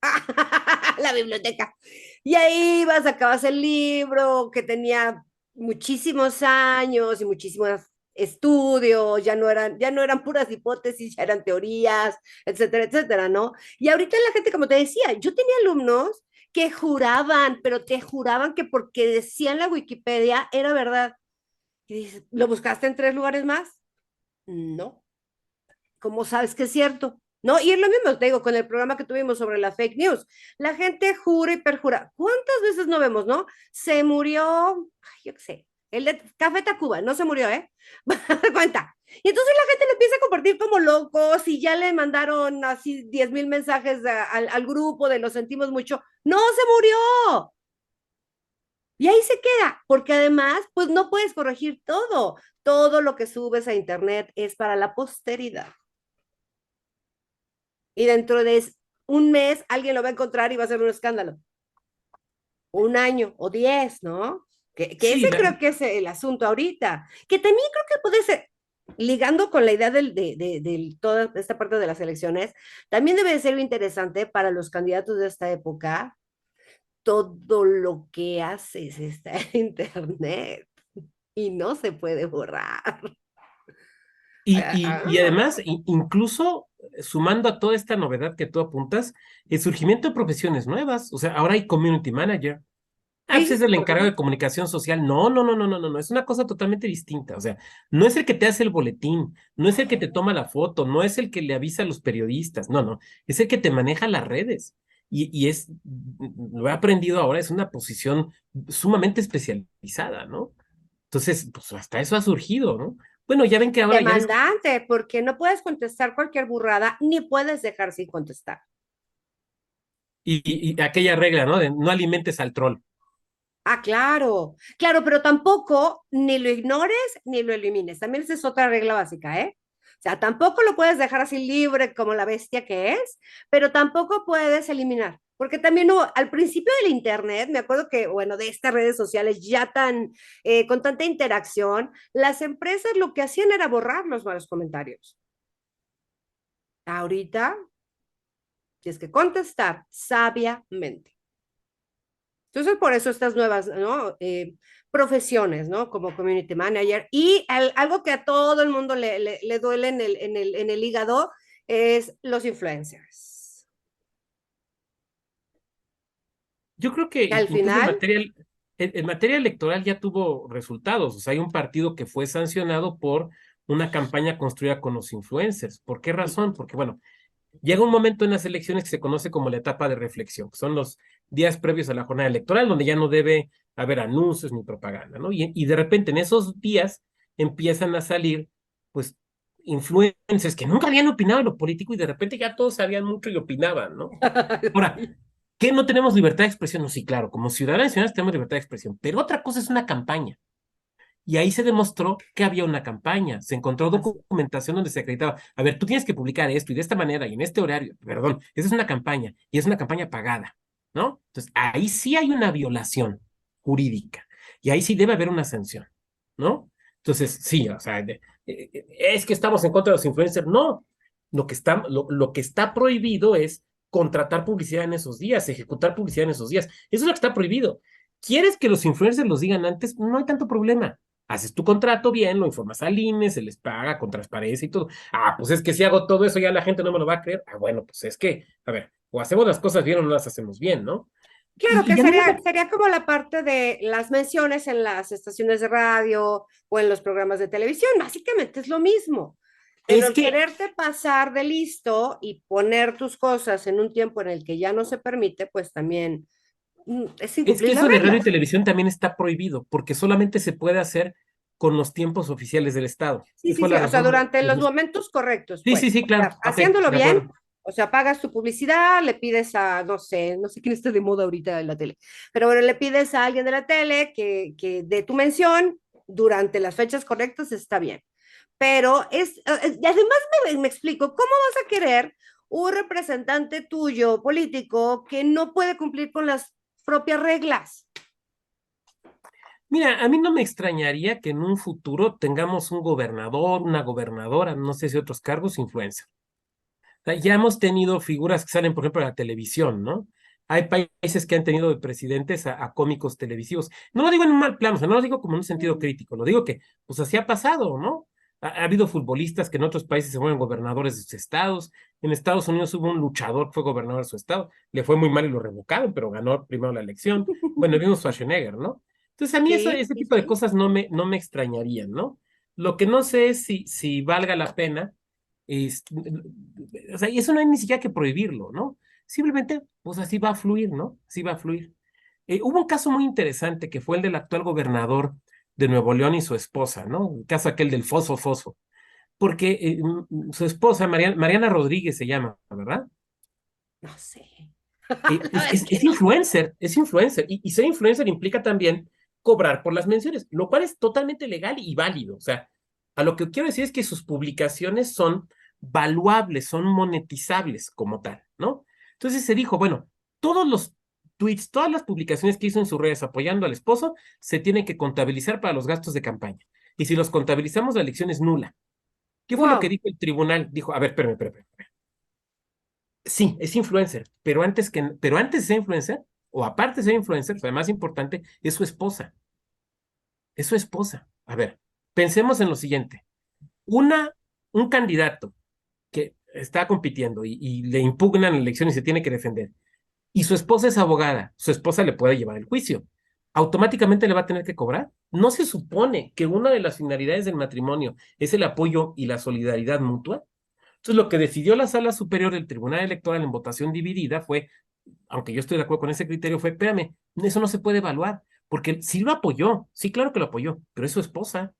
la biblioteca, y ahí ibas, sacabas el libro que tenía muchísimos años y muchísimos estudios, ya no eran puras hipótesis, ya eran teorías, etcétera, etcétera, ¿no? Y ahorita la gente, como te decía, yo tenía alumnos que juraban, pero te juraban que porque decían la Wikipedia era verdad. Y dices, ¿lo buscaste en 3 lugares más? No. ¿Cómo sabes que es cierto? No, y es lo mismo, te digo, con el programa que tuvimos sobre la fake news. La gente jura y perjura. ¿Cuántas veces no vemos, no? Se murió, ay, yo qué sé, el de Café Tacuba, no se murió, ¿eh? Cuenta. Y entonces la gente le empieza a compartir como locos y ya le mandaron así 10,000 mensajes al grupo de lo sentimos mucho. No, se murió. Y ahí se queda, porque además, pues no puedes corregir todo. Todo lo que subes a internet es para la posteridad. Y dentro de un mes alguien lo va a encontrar y va a ser un escándalo. Un año o 10, ¿no? Que Sí, ese creo que es el asunto ahorita. Que también creo que puede ser, ligando con la idea de toda esta parte de las elecciones, también debe de ser interesante para los candidatos de esta época. Todo lo que haces está en internet y no se puede borrar. y además, incluso sumando a toda esta novedad que tú apuntas, el surgimiento de profesiones nuevas. O sea, ahora hay community manager. Ah, pues es Sí, el por encargado de supuesto. comunicación social. No, no, no, no, no, no, no. Es una cosa totalmente distinta. O sea, no es el que te hace el boletín, no es el que te toma la foto, no es el que le avisa a los periodistas. No, no. Es el que te maneja las redes. Y es, lo he aprendido ahora, es una posición sumamente especializada, ¿no? Entonces, pues hasta eso ha surgido, ¿no? Bueno, ya ven que ahora ya ves, Demandante, porque no puedes contestar cualquier burrada, ni puedes dejar sin contestar. y aquella regla, ¿no? De no alimentes al troll. Ah, claro, claro, pero tampoco ni lo ignores ni lo elimines. También esa es otra regla básica, ¿eh? O sea, tampoco lo puedes dejar así libre como la bestia que es, pero tampoco puedes eliminar. Porque también hubo, al principio del Internet, me acuerdo que, bueno, de estas redes sociales ya tan, con tanta interacción, las empresas lo que hacían era borrar los malos comentarios. Ahorita tienes que contestar sabiamente. Entonces, por eso estas nuevas, ¿no? Profesiones, ¿no? Como community manager. Y algo que a todo el mundo le duele en el hígado es los influencers. Yo creo que Que al incluso final, en materia electoral ya tuvo resultados. O sea, hay un partido que fue sancionado por una campaña construida con los influencers. ¿Por qué sí, razón? Porque, bueno, llega un momento en las elecciones que se conoce como la etapa de reflexión, que son los días previos a la jornada electoral, donde ya no debe haber anuncios ni propaganda, ¿no? Y de repente en esos días empiezan a salir, pues, influencers que nunca habían opinado en lo político y de repente ya todos sabían mucho y opinaban, ¿no? Ahora, sí. ¿qué no tenemos libertad de expresión? No, sí, claro, como ciudadanos y ciudadanas tenemos libertad de expresión, pero otra cosa es una campaña. Y ahí se demostró que había una campaña. Se encontró Así. documentación donde se acreditaba, a ver, tú tienes que publicar esto y de esta manera y en este horario. Perdón, esa es una campaña y es una campaña pagada, ¿no? Entonces, ahí sí hay una violación jurídica y ahí sí debe haber una sanción, ¿no? Entonces, sí, o sea, es que estamos en contra de los influencers. No, lo que está prohibido es contratar publicidad en esos días, ejecutar publicidad en esos días. Eso es lo que está prohibido. ¿Quieres que los influencers los digan antes? No hay tanto problema. Haces tu contrato bien, lo informas al INE, se les paga con transparencia y todo. Ah, pues es que si hago todo eso ya la gente no me lo va a creer. Ah, bueno, pues es que, a ver, o hacemos las cosas bien o no las hacemos bien, ¿no? Claro que Y a mí sería como la parte de las menciones en las estaciones de radio o en los programas de televisión. Básicamente es lo mismo. Pero es el que, quererte pasar de listo y poner tus cosas en un tiempo en el que ya no se permite, pues también es es que incumplir las eso de radio y reglas. televisión también está prohibido, porque solamente se puede hacer con los tiempos oficiales del Estado. Sí, sí, Fue sí. la O sea, razón. durante los momentos correctos, Sí, sí, pues. sí, O sea, claro. Ok, haciéndolo de bien, acuerdo. o sea, pagas tu publicidad, le pides a, no sé quién esté de moda ahorita en la tele, pero bueno, le pides a alguien de la tele que dé tu mención durante las fechas correctas, está bien. Pero y además me explico, ¿cómo vas a querer un representante tuyo político que no puede cumplir con las propias reglas? Mira, a mí no me extrañaría que en un futuro tengamos un gobernador, una gobernadora, no sé si otros cargos, influencer. Sea, ya hemos tenido figuras que salen, por ejemplo, en la televisión, ¿no? Hay países que han tenido de presidentes a cómicos televisivos. No lo digo en un mal plano, o sea, no lo digo como en un sentido crítico, lo digo que, pues así ha pasado, ¿no? Ha habido futbolistas que en otros países se vuelven gobernadores de sus estados. En Estados Unidos hubo un luchador que fue gobernador de su estado. Le fue muy mal y lo revocaron, pero ganó primero la elección. Bueno, vimos Schwarzenegger, ¿no? Entonces, a mí Sí, ese sí, tipo de sí. cosas no me extrañarían, ¿no? Lo que no sé es si valga la pena es, o sea, y eso no hay ni siquiera que prohibirlo, ¿no? Simplemente, pues así va a fluir, ¿no? Así va a fluir. Hubo un caso muy interesante que fue el del actual gobernador de Nuevo León y su esposa, ¿no? El caso aquel del Fosfo Fosfo. porque su esposa, Mariana Rodríguez se llama, ¿verdad? No sé. Es que Es no. influencer, es influencer. Y ser influencer implica también cobrar por las menciones, lo cual es totalmente legal y válido. O sea, a lo que quiero decir es que sus publicaciones son valuables, son monetizables como tal, ¿no? Entonces se dijo, bueno, todos los tweets, todas las publicaciones que hizo en sus redes apoyando al esposo se tienen que contabilizar para los gastos de campaña. Y si los contabilizamos, la elección es nula. ¿Qué fue lo que Wow. dijo el tribunal? Dijo, a ver, espérame. Sí, es influencer, pero antes de ser influencer, o aparte de ser influencer, o sea, más importante, es su esposa. Es su esposa. A ver, pensemos en lo siguiente. Una, un candidato que está compitiendo y le impugnan la elección y se tiene que defender, y su esposa es abogada, su esposa le puede llevar el juicio. ¿Automáticamente le va a tener que cobrar? ¿No se supone que una de las finalidades del matrimonio es el apoyo y la solidaridad mutua? Entonces, lo que decidió la Sala Superior del Tribunal Electoral en votación dividida fue, aunque yo estoy de acuerdo con ese criterio, fue, espérame, eso no se puede evaluar, porque sí lo apoyó, sí, claro que lo apoyó, pero es su esposa.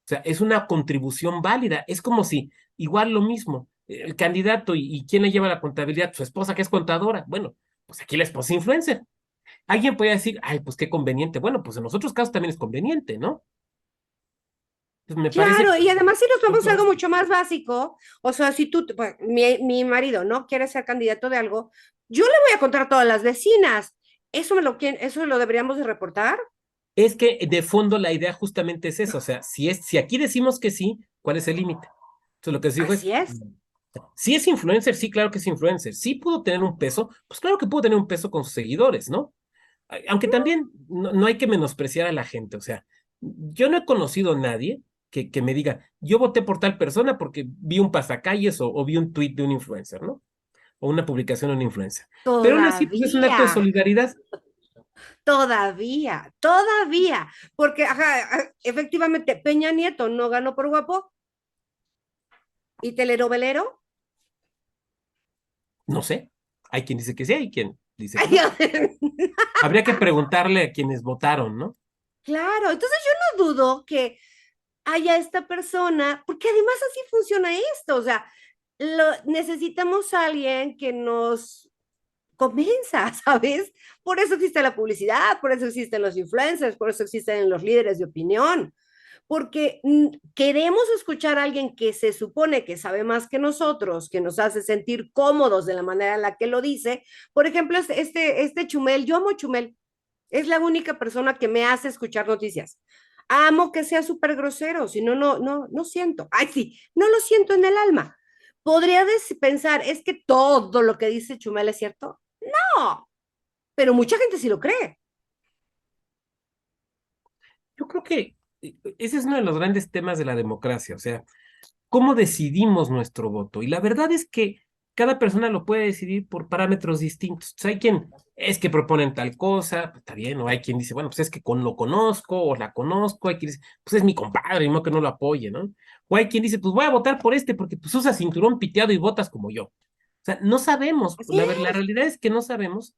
O sea, es una contribución válida. Es como si, igual lo mismo, el candidato y quién le lleva la contabilidad, su esposa que es contadora. Bueno, pues aquí la esposa influencer. Alguien puede decir, ay, pues qué conveniente. Bueno, pues en los otros casos también es conveniente, ¿no? Entonces me parece Claro, que y además si nos son vamos a algo cosas. mucho más básico, o sea, si tú, pues, mi marido, ¿no? Quiere ser candidato de algo, yo le voy a contar a todas las vecinas. Eso lo deberíamos de reportar. Es que de fondo la idea justamente es eso, o sea, si aquí decimos que sí, ¿cuál es el límite? Entonces lo que se dijo es, Así es. si es influencer, sí, claro que es influencer, sí pudo tener un peso, pues claro que pudo tener un peso con sus seguidores, ¿no? Aunque también no hay que menospreciar a la gente, o sea, yo no he conocido a nadie que me diga, yo voté por tal persona porque vi un pasacalles o vi un tweet de un influencer, ¿no? O una publicación de un influencer. Pero aún así, pues es un acto de Todavía, solidaridad. todavía, porque ajá, efectivamente Peña Nieto no ganó por guapo y telenovelero. No sé, hay quien dice que sí, hay quien dice que Ay, no. Habría que preguntarle a quienes votaron, ¿no? claro, entonces yo no dudo que haya esta persona, porque además así funciona esto, o sea, necesitamos a alguien que nos convenza, ¿sabes? Por eso existe la publicidad, por eso existen los influencers, por eso existen los líderes de opinión, porque queremos escuchar a alguien que se supone que sabe más que nosotros, que nos hace sentir cómodos de la manera en la que lo dice. Por ejemplo, este Chumel, yo amo Chumel, es la única persona que me hace escuchar noticias. Amo que sea súper grosero, si no, no siento. Ay, sí, no lo siento en el alma. Podría pensar, es que todo lo que dice Chumel es cierto. No, pero mucha gente sí lo cree. Yo creo que ese es uno de los grandes temas de la democracia, o sea, cómo decidimos nuestro voto. Y la verdad es que cada persona lo puede decidir por parámetros distintos. Hay quien es que proponen tal cosa, pues está bien, o hay quien dice, bueno, pues es que lo conozco o la conozco, hay quien dice, pues es mi compadre, no que no lo apoye, ¿no? O hay quien dice, pues voy a votar por este porque pues usa cinturón piteado y votas como yo. O sea, no sabemos, Así la es. realidad es que no sabemos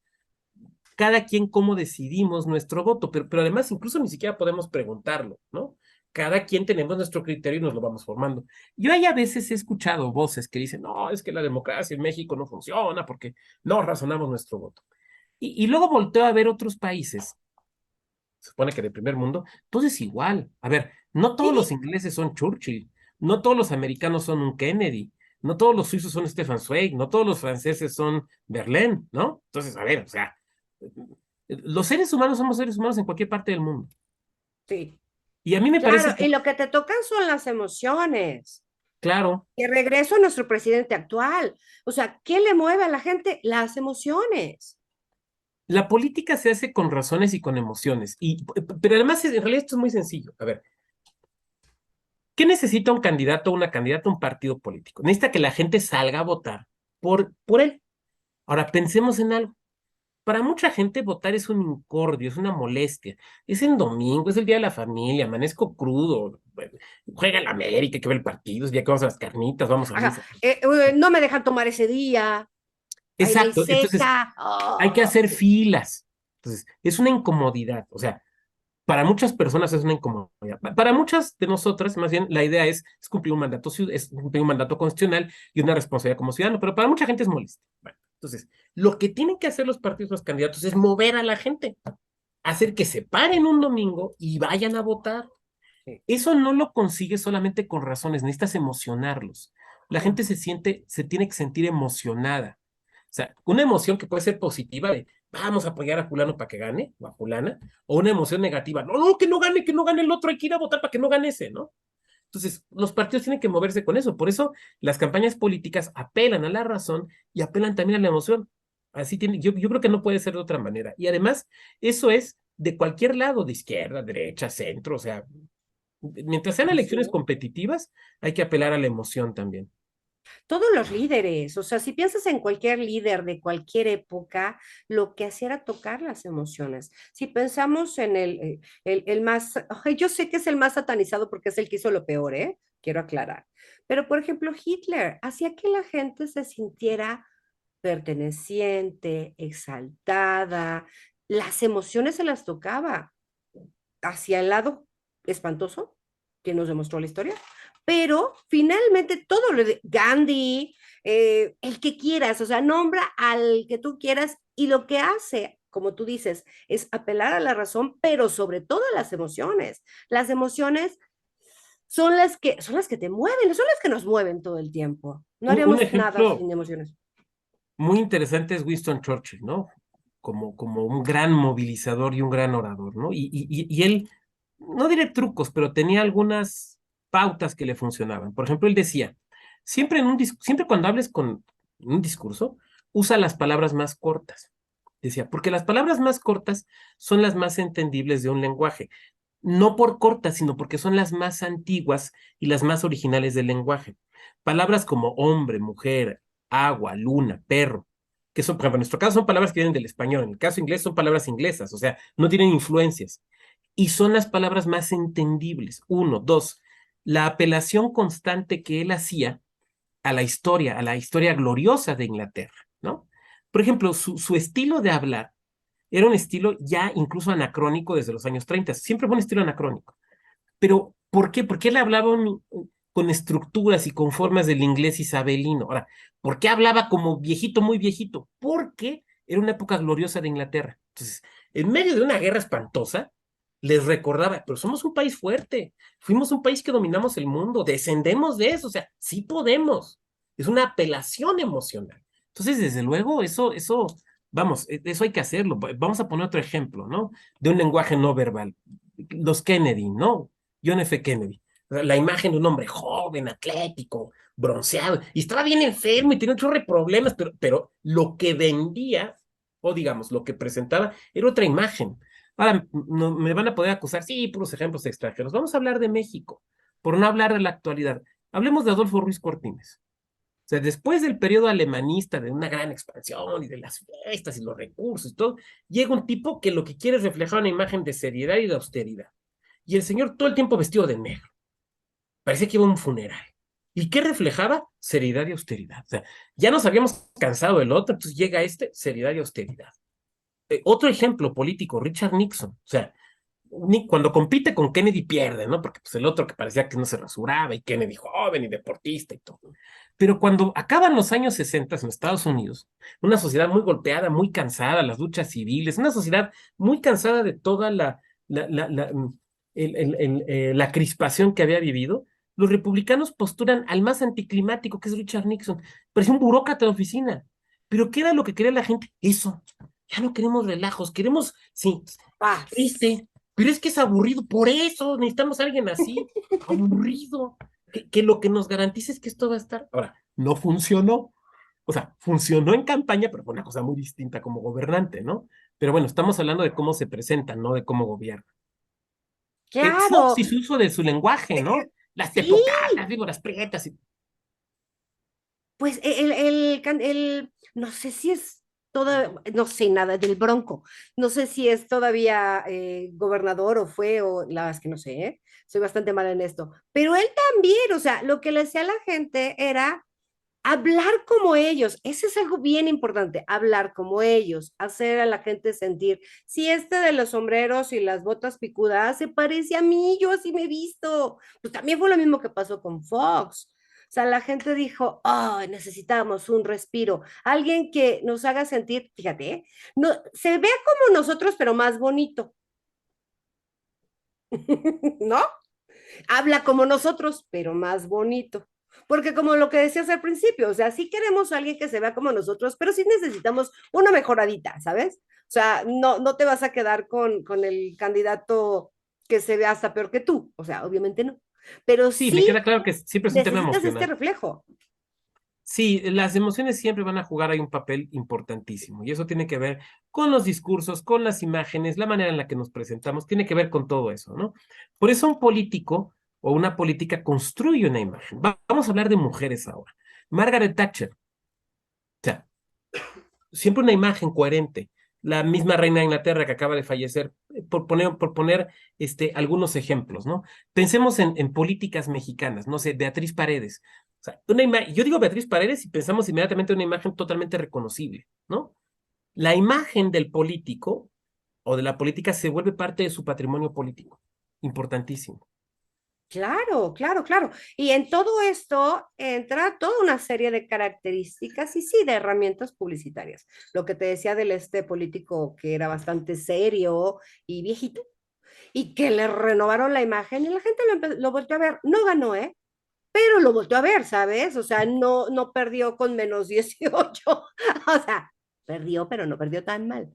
cada quien cómo decidimos nuestro voto, pero además incluso ni siquiera podemos preguntarlo, ¿no? Cada quien tenemos nuestro criterio y nos lo vamos formando. Yo ahí a veces he escuchado voces que dicen, no, es que la democracia en México no funciona porque no razonamos nuestro voto. Y luego volteo a ver otros países, se supone que de primer mundo, todo es igual. A ver, no todos los Sí, ingleses son Churchill, no todos los americanos son un Kennedy, no todos los suizos son Stefan Zweig, no todos los franceses son Verlaine, ¿no? Entonces, a ver, o sea, los seres humanos somos seres humanos en cualquier parte del mundo. sí, Y a mí me claro. parece que, Y lo que te tocan son las emociones. claro, Y regreso a nuestro presidente actual. O sea, ¿qué le mueve a la gente? Las emociones. la política se hace con razones y con emociones. Pero además, en realidad esto es muy sencillo. A ver, ¿qué necesita un candidato o una candidata a un partido político? Necesita que la gente salga a votar por él. Ahora, pensemos en algo. Para mucha gente votar es un incordio, es una molestia. Es en domingo, es el día de la familia, amanezco crudo, juega el América, que ve el partido, es día que vamos a las carnitas, vamos a Ajá, misa. no me dejan tomar ese día. Hay ley Exacto, entonces seca. hay que Oh, hacer filas. Entonces, es una incomodidad. O sea, Para muchas personas es una incomodidad. Para muchas de nosotras, más bien, la idea es cumplir un mandato, es cumplir un mandato constitucional y una responsabilidad como ciudadano, pero para mucha gente es molesto. Bueno, entonces, lo que tienen que hacer los partidos, los candidatos, es mover a la gente, hacer que se paren un domingo y vayan a votar. Sí. Eso no lo consigues solamente con razones, necesitas emocionarlos. La Mm. gente se tiene que sentir emocionada. O sea, una emoción que puede ser positiva de vamos a apoyar a fulano para que gane, o a fulana, o una emoción negativa, no, no, que no gane el otro, hay que ir a votar para que no gane ese, ¿no? Entonces, los partidos tienen que moverse con eso. Por eso, las campañas políticas apelan a la razón y apelan también a la emoción. Así tiene, yo creo que no puede ser de otra manera. Y además, eso es de cualquier lado, de izquierda, derecha, centro, o sea, mientras sean Así elecciones es. competitivas, hay que apelar a la emoción también. Todos los líderes, o sea, si piensas en cualquier líder de cualquier época, lo que hacía era tocar las emociones. Si pensamos en el más, ay, yo sé que es el más satanizado porque es el que hizo lo peor, ¿eh? Quiero aclarar. Pero, por ejemplo, Hitler hacía que la gente se sintiera perteneciente, exaltada, las emociones se las tocaba hacia el lado espantoso que nos demostró la historia, pero finalmente todo lo de Gandhi, el que quieras, o sea, nombra al que tú quieras y lo que hace, como tú dices, es apelar a la razón, pero sobre todo a las emociones. Las emociones son las que te mueven, son las que nos mueven todo el tiempo. No Un haríamos nada ejemplo sin emociones. muy interesante es Winston Churchill, ¿no? Como un gran movilizador y un gran orador, ¿no? Y él, no diré trucos, pero tenía algunas pautas que le funcionaban. Por ejemplo, él decía, siempre cuando hables con un discurso, usa las palabras más cortas. Decía, porque las palabras más cortas son las más entendibles de un lenguaje. No por cortas, sino porque son las más antiguas y las más originales del lenguaje. Palabras como hombre, mujer, agua, luna, perro, que son, por ejemplo, en nuestro caso son palabras que vienen del español, en el caso inglés son palabras inglesas, o sea, no tienen influencias. Y son las palabras más entendibles. Uno, dos, la apelación constante que él hacía a la historia gloriosa de Inglaterra, ¿no? Por ejemplo, su estilo de hablar era un estilo ya incluso anacrónico desde los años 30. Siempre fue un estilo anacrónico. Pero, ¿por qué? Porque él hablaba con estructuras y con formas del inglés isabelino. Ahora, ¿por qué hablaba como viejito, muy viejito? Porque era una época gloriosa de Inglaterra. Entonces, en medio de una guerra espantosa, les recordaba, pero somos un país fuerte, fuimos un país que dominamos el mundo, descendemos de eso, o sea, sí podemos. Es una apelación emocional. Entonces, desde luego, vamos, eso hay que hacerlo. Vamos a poner otro ejemplo, ¿no? De un lenguaje no verbal. Los Kennedy, ¿no? John F. Kennedy. La imagen de un hombre joven, atlético, bronceado, y estaba bien enfermo y tenía un chorro de problemas, pero lo que vendía, o digamos, lo que presentaba, era otra imagen. Ahora no, me van a poder acusar, sí, puros ejemplos extranjeros. Vamos a hablar de México, por no hablar de la actualidad. Hablemos de Adolfo Ruiz Cortines. O sea, después del periodo alemanista, de una gran expansión y de las fiestas y los recursos y todo, llega un tipo que lo que quiere es reflejar una imagen de seriedad y de austeridad. Y el señor todo el tiempo vestido de negro. Parecía que iba a un funeral. ¿Y qué reflejaba? Seriedad y austeridad. O sea, ya nos habíamos cansado del otro, entonces llega este, seriedad y austeridad. Otro ejemplo político, Richard Nixon. O sea, cuando compite con Kennedy pierde, ¿no? Porque pues el otro que parecía que no se rasuraba y Kennedy joven y deportista y todo. Pero cuando acaban los años 60 en Estados Unidos, una sociedad muy golpeada, muy cansada, las luchas civiles, una sociedad muy cansada de toda la crispación que había vivido, los republicanos postulan al más anticlimático, que es Richard Nixon. Parecía un burócrata de oficina. Pero ¿qué era lo que quería la gente? Eso. Ya no queremos relajos, queremos, sí, Paz. pero es que es aburrido, por eso necesitamos a alguien así, aburrido, que lo que nos garantice es que esto va a estar. Ahora, no funcionó, o sea, funcionó en campaña, pero fue una cosa muy distinta como gobernante, ¿no? Pero bueno, estamos hablando de cómo se presentan, no de cómo gobierna. Fox Claro. y su uso de su lenguaje, ¿no? Las Sí, tepocatas, víboras prietas. pues no sé si es no sé nada del Bronco, no sé si es todavía gobernador o fue, o la verdad es que no sé, ¿eh? Soy bastante mala en esto, pero él también, o sea, lo que le decía a la gente era, hablar como ellos, eso es algo bien importante, hablar como ellos, hacer a la gente sentir, si este de los sombreros y las botas picudas se parece a mí, yo así me he visto, pues también fue lo mismo que pasó con Fox. O sea, la gente dijo, oh, necesitamos un respiro, alguien que nos haga sentir, fíjate, no, se ve como nosotros, pero más bonito, ¿no? Habla como nosotros, pero más bonito. Porque como lo que decías al principio, o sea, sí queremos a alguien que se vea como nosotros, pero sí necesitamos una mejoradita, ¿sabes? O sea, no te vas a quedar con el candidato que se vea hasta peor que tú, o sea, obviamente no. Pero Sí, me sí queda claro que siempre es un tema necesitas este emocional. reflejo. Sí, las emociones siempre van a jugar ahí un papel importantísimo y eso tiene que ver con los discursos, con las imágenes, la manera en la que nos presentamos, tiene que ver con todo eso, ¿no? Por eso un político o una política construye una imagen. Vamos a hablar de mujeres ahora. Margaret Thatcher, o sea, siempre una imagen coherente. La misma reina de Inglaterra que acaba de fallecer, por poner algunos ejemplos, ¿no? Pensemos en políticas mexicanas, no sé, Beatriz Paredes. O sea, yo digo Beatriz Paredes y pensamos inmediatamente en una imagen totalmente reconocible, ¿no? La imagen del político o de la política se vuelve parte de su patrimonio político. Importantísimo. Claro, claro, claro. Y en todo esto entra toda una serie de características y sí, de herramientas publicitarias. Lo que te decía del este político que era bastante serio y viejito y que le renovaron la imagen y la gente lo volteó a ver. No ganó, ¿eh? Pero lo volteó a ver, ¿sabes? O sea, no perdió con -18. O sea, perdió, pero no perdió tan mal.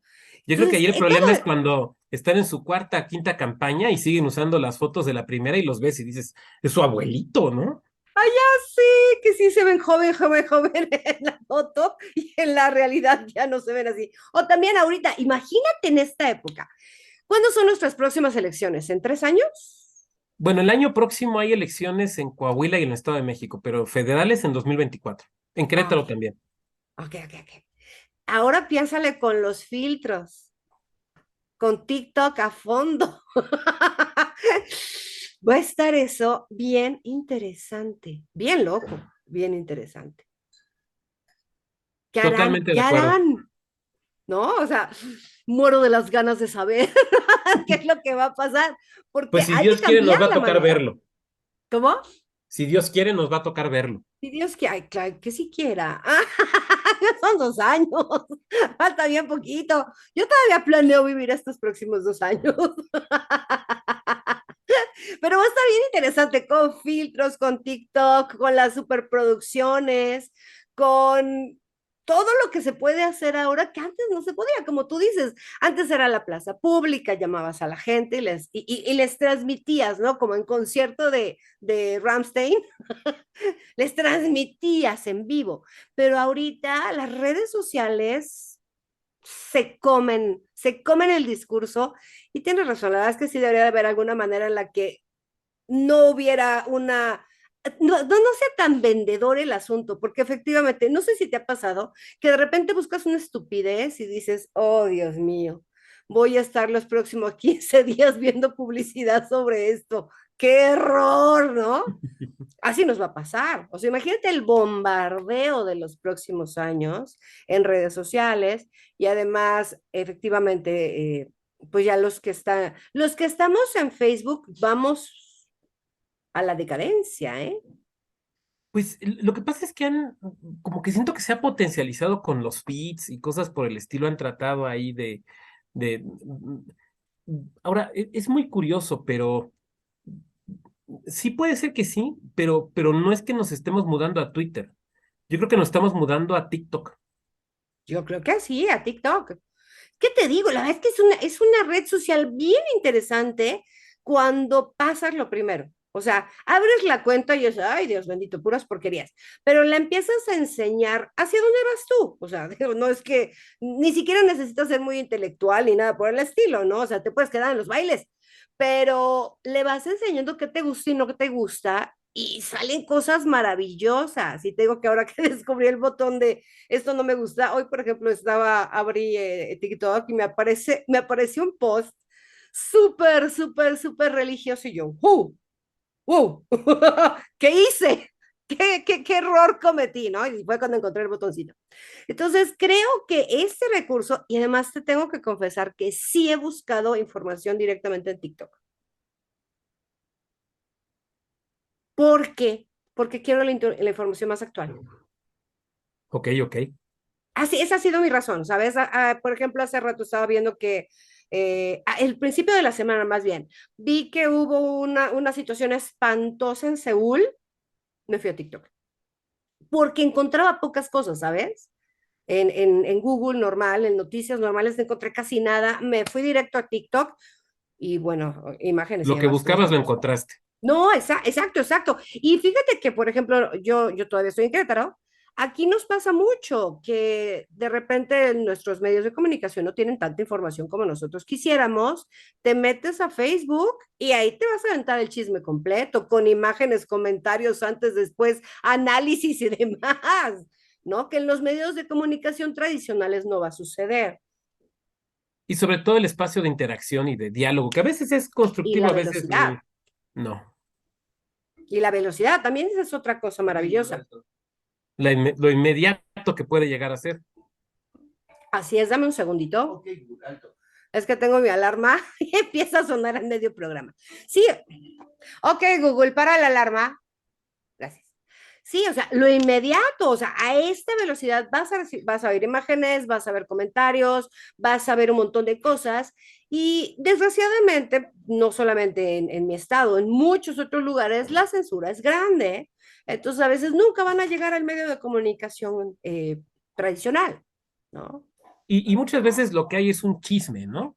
Yo creo que Entonces, ahí el todo, problema es cuando están en su cuarta, quinta campaña y siguen usando las fotos de la primera y los ves y dices, es su abuelito, ¿no? allá sí, que sí se ven joven, joven, joven en la foto y en la realidad ya no se ven así. O también ahorita, imagínate en esta época. ¿Cuándo son nuestras próximas elecciones? ¿En 3 años? Bueno, el año próximo hay elecciones en Coahuila y en el Estado de México, pero federales en 2024. En Ah, Querétaro también. ok, ok, ok. Ahora piénsale con los filtros, con TikTok a fondo. Va a estar eso bien interesante, bien loco, bien interesante. ¿Qué harán? Totalmente de ¿Qué acuerdo. harán? ¿No? O sea, muero de las ganas de saber qué es lo que va a pasar, porque Pues si hay que Dios quiere, nos cambiar va a la tocar manera. verlo. ¿Cómo? Si Dios quiere, nos va a tocar verlo. Si Dios quiere, ay, claro, que siquiera. Son 2 años, falta bien poquito. Yo todavía planeo vivir estos próximos 2 años, pero va a estar bien interesante con filtros, con TikTok, con las superproducciones, con todo lo que se puede hacer ahora que antes no se podía, como tú dices, antes era la plaza pública, llamabas a la gente y les transmitías, ¿no? Como en concierto de Rammstein, les transmitías en vivo, pero ahorita las redes sociales se comen el discurso y tienes razón, la verdad es que sí debería de haber alguna manera en la que no hubiera no sea tan vendedor el asunto, porque efectivamente, no sé si te ha pasado que de repente buscas una estupidez y dices, oh Dios mío, voy a estar los próximos 15 días viendo publicidad sobre esto. ¡Qué error!, ¿no? Así nos va a pasar. O sea, imagínate el bombardeo de los próximos años en redes sociales y además, efectivamente, pues ya los que estamos en Facebook, vamos a la decadencia, ¿eh? Pues lo que pasa es que como que siento que se ha potencializado con los feeds y cosas por el estilo, han tratado ahí ahora, es muy curioso, pero sí puede ser que sí, pero no es que nos estemos mudando a Twitter. Yo creo que nos estamos mudando a TikTok. Yo creo que sí, a TikTok. ¿Qué te digo? La verdad es que es una red social bien interesante cuando pasas lo primero. O sea, abres la cuenta y es, ay, Dios bendito, puras porquerías. Pero la empiezas a enseñar hacia dónde vas tú. O sea, digo, no es que ni siquiera necesitas ser muy intelectual ni nada por el estilo, ¿no? O sea, te puedes quedar en los bailes, pero le vas enseñando qué te gusta y no qué te gusta. Y salen cosas maravillosas. Y te digo que ahora que descubrí el botón de esto no me gusta. Hoy, por ejemplo, abrí TikTok y me apareció un post súper, súper, súper religioso y yo, ¡Wow! ¿Qué hice? qué error cometí, ¿no? Y fue cuando encontré el botoncito. Entonces, creo que este recurso, y además te tengo que confesar que sí he buscado información directamente en TikTok. ¿Por qué? Porque quiero la información más actual. Ok, ok. Así, esa ha sido mi razón, ¿sabes? Por ejemplo, hace rato estaba viendo que, el principio de la semana más bien, vi que hubo una situación espantosa en Seúl, me fui a TikTok, porque encontraba pocas cosas, ¿sabes? En Google normal, en noticias normales no encontré casi nada, me fui directo a TikTok y bueno, imágenes y Lo que demás buscabas cosas. lo encontraste. No, exacto, exacto. Y fíjate que, por ejemplo, yo todavía estoy en Querétaro. Aquí nos pasa mucho que de repente nuestros medios de comunicación no tienen tanta información como nosotros quisiéramos. Te metes a Facebook y ahí te vas a aventar el chisme completo, con imágenes, comentarios antes, después, análisis y demás, ¿no? Que en los medios de comunicación tradicionales no va a suceder. Y sobre todo el espacio de interacción y de diálogo, que a veces es Y constructivo, la a veces velocidad. no. Y la velocidad también esa es otra cosa maravillosa. Lo inmediato que puede llegar a ser. Así es, dame un segundito. Es que tengo mi alarma y empieza a sonar en medio programa. Sí, ok, Google, para la alarma. Gracias. Sí, o sea, lo inmediato, o sea, a esta velocidad vas a ver imágenes, vas a ver comentarios, vas a ver un montón de cosas y desgraciadamente, no solamente en mi estado, en muchos otros lugares la censura es grande, entonces a veces nunca van a llegar al medio de comunicación tradicional, ¿no? Y muchas veces lo que hay es un chisme, ¿no?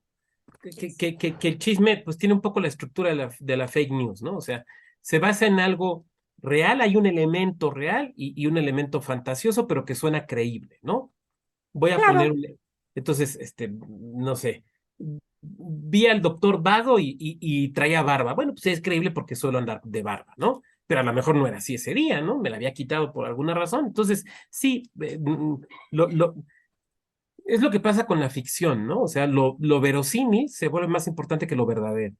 Que el chisme pues tiene un poco la estructura de la fake news, ¿no? O sea, se basa en algo real, hay un elemento real y un elemento fantasioso, pero que suena creíble, ¿no? Voy a poner, Claro, entonces, no sé, vi al doctor Vago y traía barba. Bueno, pues es creíble porque suelo andar de barba, ¿no? Pero a lo mejor no era así ese día, ¿no? Me la había quitado por alguna razón. Entonces, sí, lo, lo, es lo que pasa con la ficción, ¿no? O sea, lo verosímil se vuelve más importante que lo verdadero.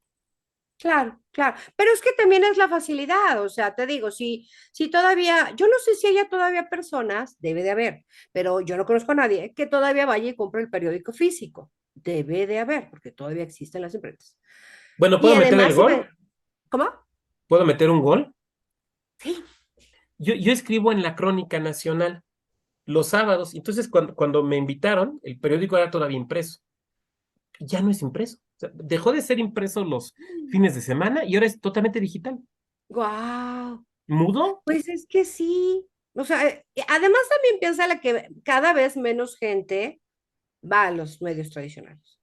claro, claro. Pero es que también es la facilidad, o sea, te digo, si todavía, yo no sé si haya todavía personas, debe de haber, pero yo no conozco a nadie que todavía vaya y compre el periódico físico. Debe de haber, porque todavía existen las imprentas. Bueno, Y ¿puedo meter el además, gol? ¿cómo? ¿Puedo meter un gol? Sí, Yo escribo en la Crónica Nacional los sábados, entonces cuando me invitaron, el periódico era todavía impreso. Ya no es impreso. O sea, dejó de ser impreso los fines de semana y ahora es totalmente digital. wow. ¿Mudo? Pues es que sí. O sea, además también piensa la que cada vez menos gente va a los medios tradicionales.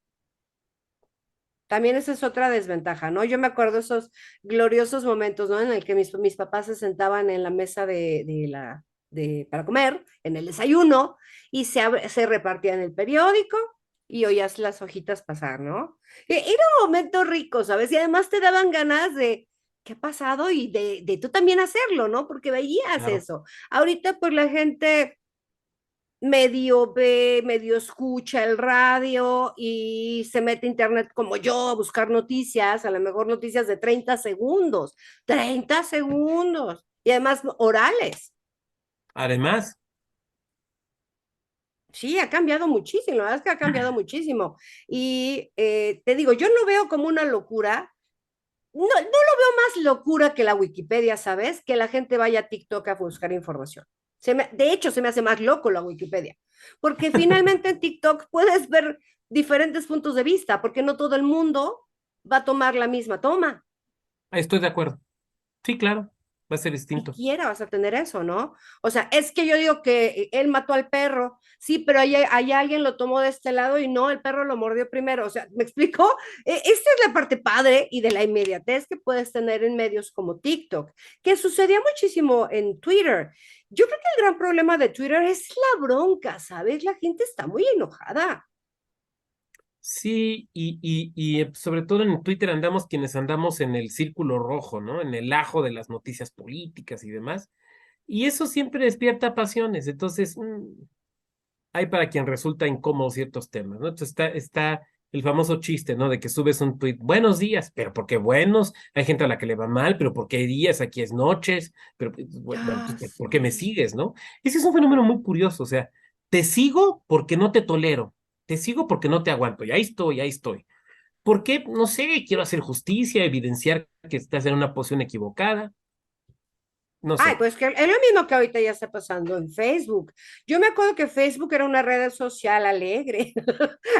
También esa es otra desventaja, ¿no? Yo me acuerdo esos gloriosos momentos, ¿no? En el que mis papás se sentaban en la mesa para comer, en el desayuno, y se repartían el periódico y oías las hojitas pasar, ¿no? Era un momento rico, ¿sabes? Y además te daban ganas de, ¿qué ha pasado? Y de tú también hacerlo, ¿no? Porque veías Claro. eso. Ahorita, pues la gente medio ve, medio escucha el radio y se mete a internet como yo a buscar noticias, a lo mejor noticias de 30 segundos, y además orales. Además, Sí, ha cambiado muchísimo, la verdad es que ha cambiado muchísimo. Y te digo, yo no veo como una locura, no lo veo más locura que la Wikipedia, ¿sabes? Que la gente vaya a TikTok a buscar información. De hecho, se me hace más loco la Wikipedia, porque finalmente en TikTok puedes ver diferentes puntos de vista, porque no todo el mundo va a tomar la misma toma. estoy de acuerdo. Sí, claro, va a ser distinto. Siquiera vas a tener eso, ¿no? O sea, es que yo digo que él mató al perro, sí, pero ahí alguien lo tomó de este lado y no, el perro lo mordió primero. O sea, ¿me explico? Esta es la parte padre y de la inmediatez que puedes tener en medios como TikTok, que sucedía muchísimo en Twitter. Yo creo que el gran problema de Twitter es la bronca, ¿sabes? La gente está muy enojada. Sí, sobre todo en Twitter andamos quienes andamos en el círculo rojo, ¿no? En el ajo de las noticias políticas y demás. Y eso siempre despierta pasiones. Entonces, hay para quien resulta incómodo ciertos temas, ¿no? Entonces está el famoso chiste, ¿no? De que subes un tuit, buenos días, pero ¿por qué buenos? Hay gente a la que le va mal, pero ¿por qué días? Aquí es noches, pero bueno, Ah, pues, ¿por qué me sí. sigues, no? Ese es un fenómeno muy curioso, o sea, te sigo porque no te tolero, te sigo porque no te aguanto, y ahí estoy, ahí estoy. ¿Por qué? No sé, quiero hacer justicia, evidenciar que estás en una posición equivocada, no Ay, sé. pues que es lo mismo que ahorita ya está pasando en Facebook. Yo me acuerdo que Facebook era una red social alegre,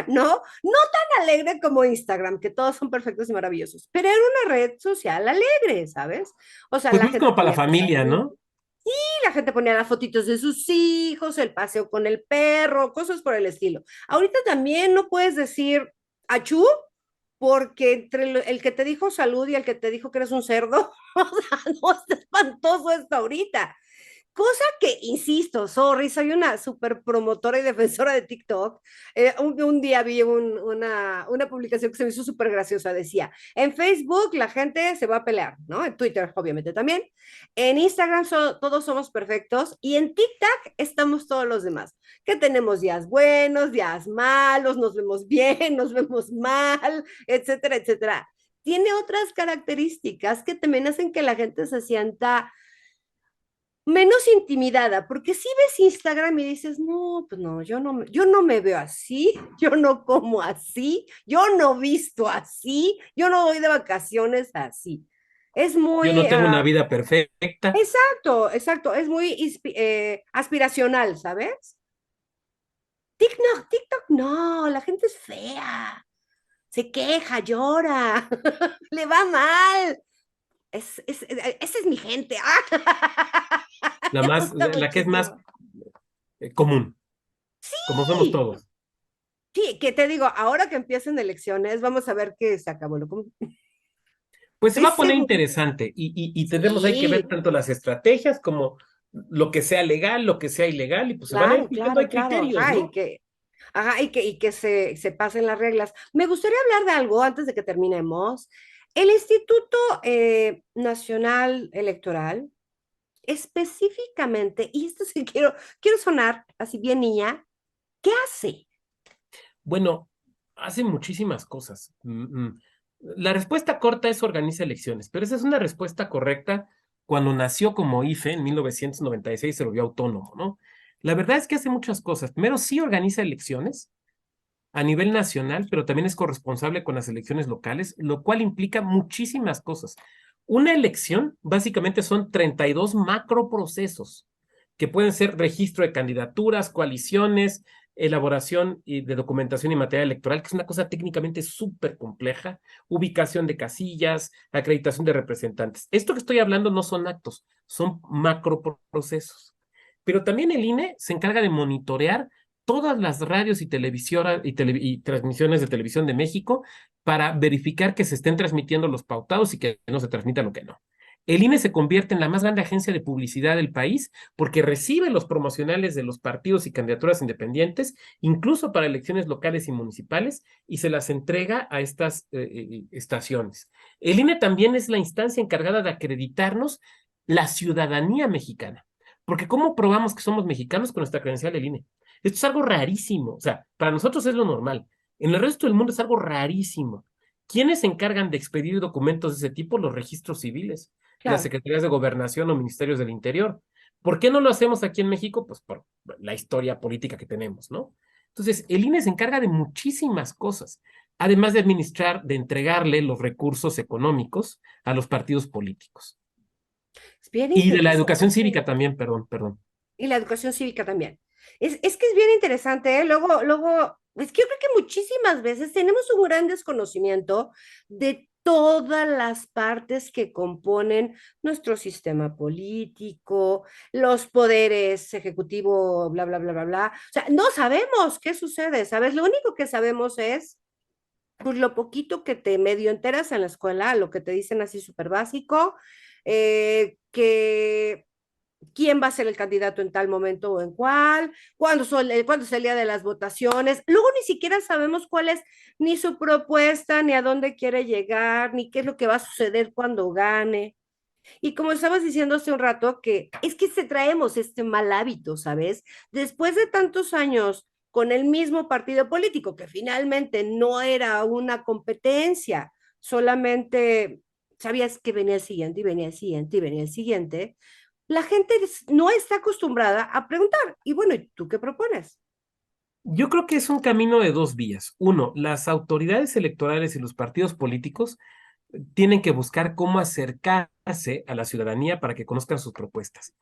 ¿no? No tan alegre como Instagram, que todos son perfectos y maravillosos, pero era una red social alegre, ¿sabes? O sea, Pues la más gente como para la ponía cosas familia, ¿no? y la gente ponía las fotitos de sus hijos, el paseo con el perro, cosas por el estilo. Ahorita también no puedes decir achú, porque entre el que te dijo salud y el que te dijo que eres un cerdo, o sea, no, está espantoso esto ahorita. Cosa que, insisto, sorry, soy una súper promotora y defensora de TikTok. Un día vi una publicación que se me hizo súper graciosa. Decía, en Facebook la gente se va a pelear, ¿no? En Twitter, obviamente también. En Instagram todos somos perfectos y en TikTok estamos todos los demás. Que tenemos días buenos, días malos, nos vemos bien, nos vemos mal, etcétera, etcétera. Tiene otras características que también hacen que la gente se sienta menos intimidada, porque si ves Instagram y dices, no, pues no, yo no me veo así, yo no como así, yo no visto así, yo no voy de vacaciones así. Es Yo no muy, tengo una vida perfecta. exacto, exacto, es muy aspiracional, ¿sabes? TikTok, TikTok, no, la gente es fea, se queja, llora, le va mal. Esa es mi gente. Me gusta La que es más muchísimo. común, como somos Sí, todos. sí, que te digo, ahora que empiecen elecciones, vamos a ver qué se acabó. Pues se Estoy va a poner seguro. interesante y tendremos ahí que ver Sí, tanto las estrategias como lo que sea legal, lo que sea ilegal, y pues se van a ir claro, fijando claro, ahí claro. criterios, ¿no? Y que se pasen las reglas. Me gustaría hablar de algo antes de que terminemos. El Instituto Nacional Electoral, específicamente, y esto sí quiero sonar así bien niña, ¿qué hace? Bueno, hace muchísimas cosas. La respuesta corta es organiza elecciones, pero esa es una respuesta correcta cuando nació como IFE en 1996, se volvió autónomo, ¿no? La verdad es que hace muchas cosas. Primero, sí organiza elecciones a nivel nacional, pero también es corresponsable con las elecciones locales, lo cual implica muchísimas cosas. Una elección básicamente son 32 macroprocesos que pueden ser registro de candidaturas, coaliciones, elaboración de documentación y material electoral, que es una cosa técnicamente súper compleja, ubicación de casillas, acreditación de representantes. Esto que estoy hablando no son actos, son macroprocesos. Pero también el INE se encarga de monitorear todas las radios y televisoras y transmisiones de televisión de México para verificar que se estén transmitiendo los pautados y que no se transmita lo que no. El INE se convierte en la más grande agencia de publicidad del país porque recibe los promocionales de los partidos y candidaturas independientes, incluso para elecciones locales y municipales, y se las entrega a estas estaciones. El INE también es la instancia encargada de acreditarnos la ciudadanía mexicana. Porque ¿cómo probamos que somos mexicanos con nuestra credencial del INE? Esto es algo rarísimo. O sea, para nosotros es lo normal. En el resto del mundo es algo rarísimo. ¿Quiénes se encargan de expedir documentos de ese tipo? Los registros civiles, las Claro. secretarías de gobernación o ministerios del interior. ¿Por qué no lo hacemos aquí en México? Pues por la historia política que tenemos, ¿no? Entonces, el INE se encarga de muchísimas cosas, además de administrar, de entregarle los recursos económicos a los partidos políticos. Es bien Y de la educación interesante. cívica también, perdón, perdón. Y la educación cívica también. Es que es bien interesante, ¿eh? Es que yo creo que muchísimas veces tenemos un gran desconocimiento de todas las partes que componen nuestro sistema político, los poderes ejecutivo, bla, bla, bla, bla, bla. O sea, no sabemos qué sucede, ¿sabes? Lo único que sabemos es, pues, lo poquito que te medio enteras en la escuela, lo que te dicen así súper básico, que quién va a ser el candidato en tal momento o en cuál, cuándo es el día de las votaciones. Luego ni siquiera sabemos cuál es ni su propuesta, ni a dónde quiere llegar, ni qué es lo que va a suceder cuando gane. Y como estabas diciendo hace un rato, que es que se traemos este mal hábito, ¿sabes? Después de tantos años con el mismo partido político, que finalmente no era una competencia, solamente sabías que venía el siguiente y venía el siguiente y venía el siguiente, la gente no está acostumbrada a preguntar. Y bueno, ¿y tú qué propones? Yo creo que es un camino de dos vías. Uno, las autoridades electorales y los partidos políticos tienen que buscar cómo acercarse a la ciudadanía para que conozcan sus propuestas.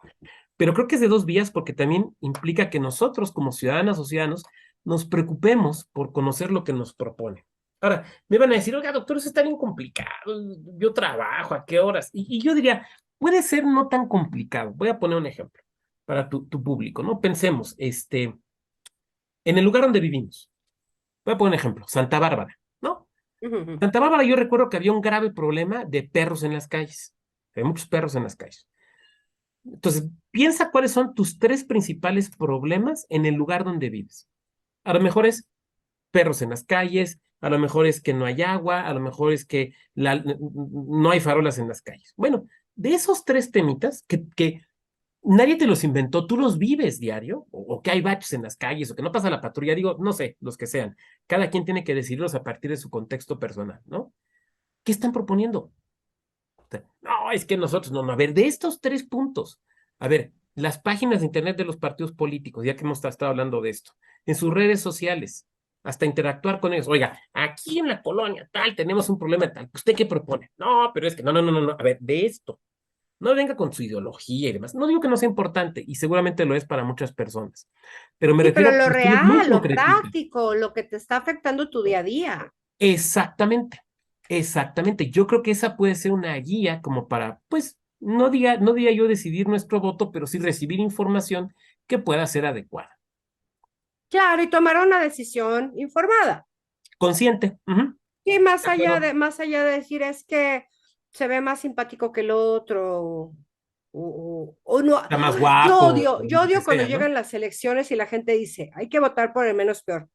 Pero creo que es de dos vías porque también implica que nosotros como ciudadanas o ciudadanos nos preocupemos por conocer lo que nos propone. Ahora, me van a decir, oiga, doctor, eso está bien complicado, yo trabajo, ¿a qué horas? Y yo diría, puede ser no tan complicado. Voy a poner un ejemplo para tu público, ¿no? Pensemos, en el lugar donde vivimos. Voy a poner un ejemplo, Santa Bárbara, ¿no? Santa Bárbara, yo recuerdo que había un grave problema de perros en las calles. Hay muchos perros en las calles. Entonces, piensa cuáles son tus tres principales problemas en el lugar donde vives. A lo mejor es perros en las calles, a lo mejor es que no hay agua, a lo mejor es que no hay farolas en las calles. Bueno, de esos tres temitas que nadie te los inventó, tú los vives diario, o que hay baches en las calles, o que no pasa la patrulla, digo, no sé, los que sean. Cada quien tiene que decidirlos a partir de su contexto personal, ¿no? ¿Qué están proponiendo? No, es que nosotros, no, no, a ver, de estos tres puntos, a ver, las páginas de internet de los partidos políticos, ya que hemos estado hablando de esto, en sus redes sociales, hasta interactuar con ellos. Oiga, aquí en la colonia tal, tenemos un problema tal, ¿usted qué propone? No, pero es que no, a ver, de esto, no venga con su ideología y demás. No digo que no sea importante, y seguramente lo es para muchas personas, pero me Sí, refiero pero a lo cuestiones muy real, lo concretas. práctico, lo que te está afectando tu día a día. Exactamente, exactamente. Yo creo que esa puede ser una guía como para, pues, no diga yo decidir nuestro voto, pero sí recibir información que pueda ser adecuada. Claro, y tomar una decisión informada. Consciente. Ujú. Y De acuerdo. más allá de decir es que se ve más simpático que el otro, o no. Está más guapo, o Yo lo que odio cuando sea, ¿no? llegan las elecciones y la gente dice, hay que votar por el menos peor.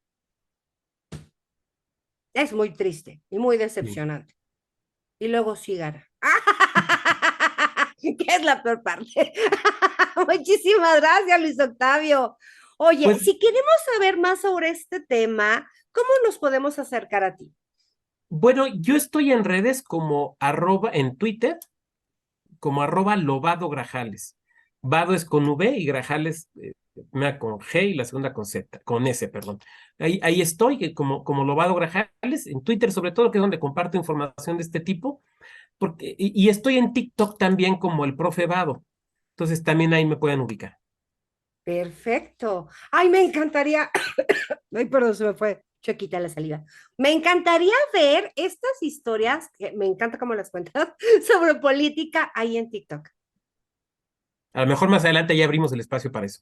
Es muy triste y muy Sí. decepcionante. Y luego sí gana. ¿Qué es la peor parte? Muchísimas gracias, Luis Octavio. Oye, Pues, si queremos saber más sobre este tema, ¿cómo nos podemos acercar a ti? bueno, yo estoy en redes como en Twitter, como @Lobado Grajales. Vado es con V y Grajales, una con G y la segunda con Z, con S, perdón. Ahí estoy, como Lobado Grajales, en Twitter sobre todo, que es donde comparto información de este tipo, y estoy en TikTok también como el profe Vado. Entonces también ahí me pueden ubicar. Perfecto. Ay, me encantaría. Ay, perdón, se me fue choquita la salida. Me encantaría ver estas historias, que me encanta cómo las cuentas, sobre política ahí en TikTok. A lo mejor más adelante ya abrimos el espacio para eso.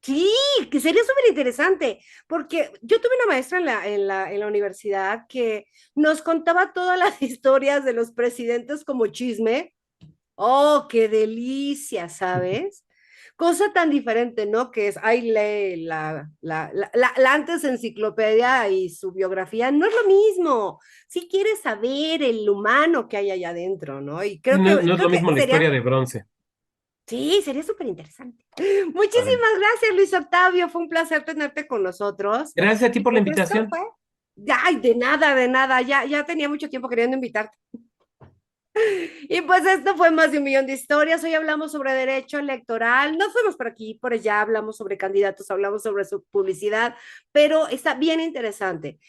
Sí, que sería súper interesante, porque yo tuve una maestra en la universidad que nos contaba todas las historias de los presidentes como chisme. Oh, qué delicia, ¿sabes? Cosa tan diferente, ¿no? Que es, ay, lee la antes enciclopedia y su biografía, no es lo mismo. Si quieres saber el humano que hay allá adentro, ¿no? Y Y no, no es creo lo que mismo la historia sería, de bronce. sí, sería súper interesante. Órale. Muchísimas gracias, Luis Octavio. Fue un placer tenerte con nosotros. Gracias a ti Y por la pues esto invitación. fue, ay, de nada, de nada. Ya tenía mucho tiempo queriendo invitarte. Y pues esto fue más de un millón de historias. Hoy hablamos sobre derecho electoral. No fuimos por aquí, por allá, hablamos sobre candidatos, hablamos sobre su publicidad, pero está bien interesante.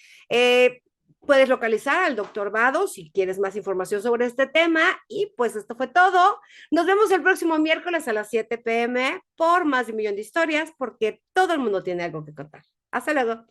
Puedes localizar al doctor Vado si quieres más información sobre este tema. Y pues esto fue todo. Nos vemos el próximo miércoles a las 7 p.m. por más de un millón de historias, porque todo el mundo tiene algo que contar. Hasta luego.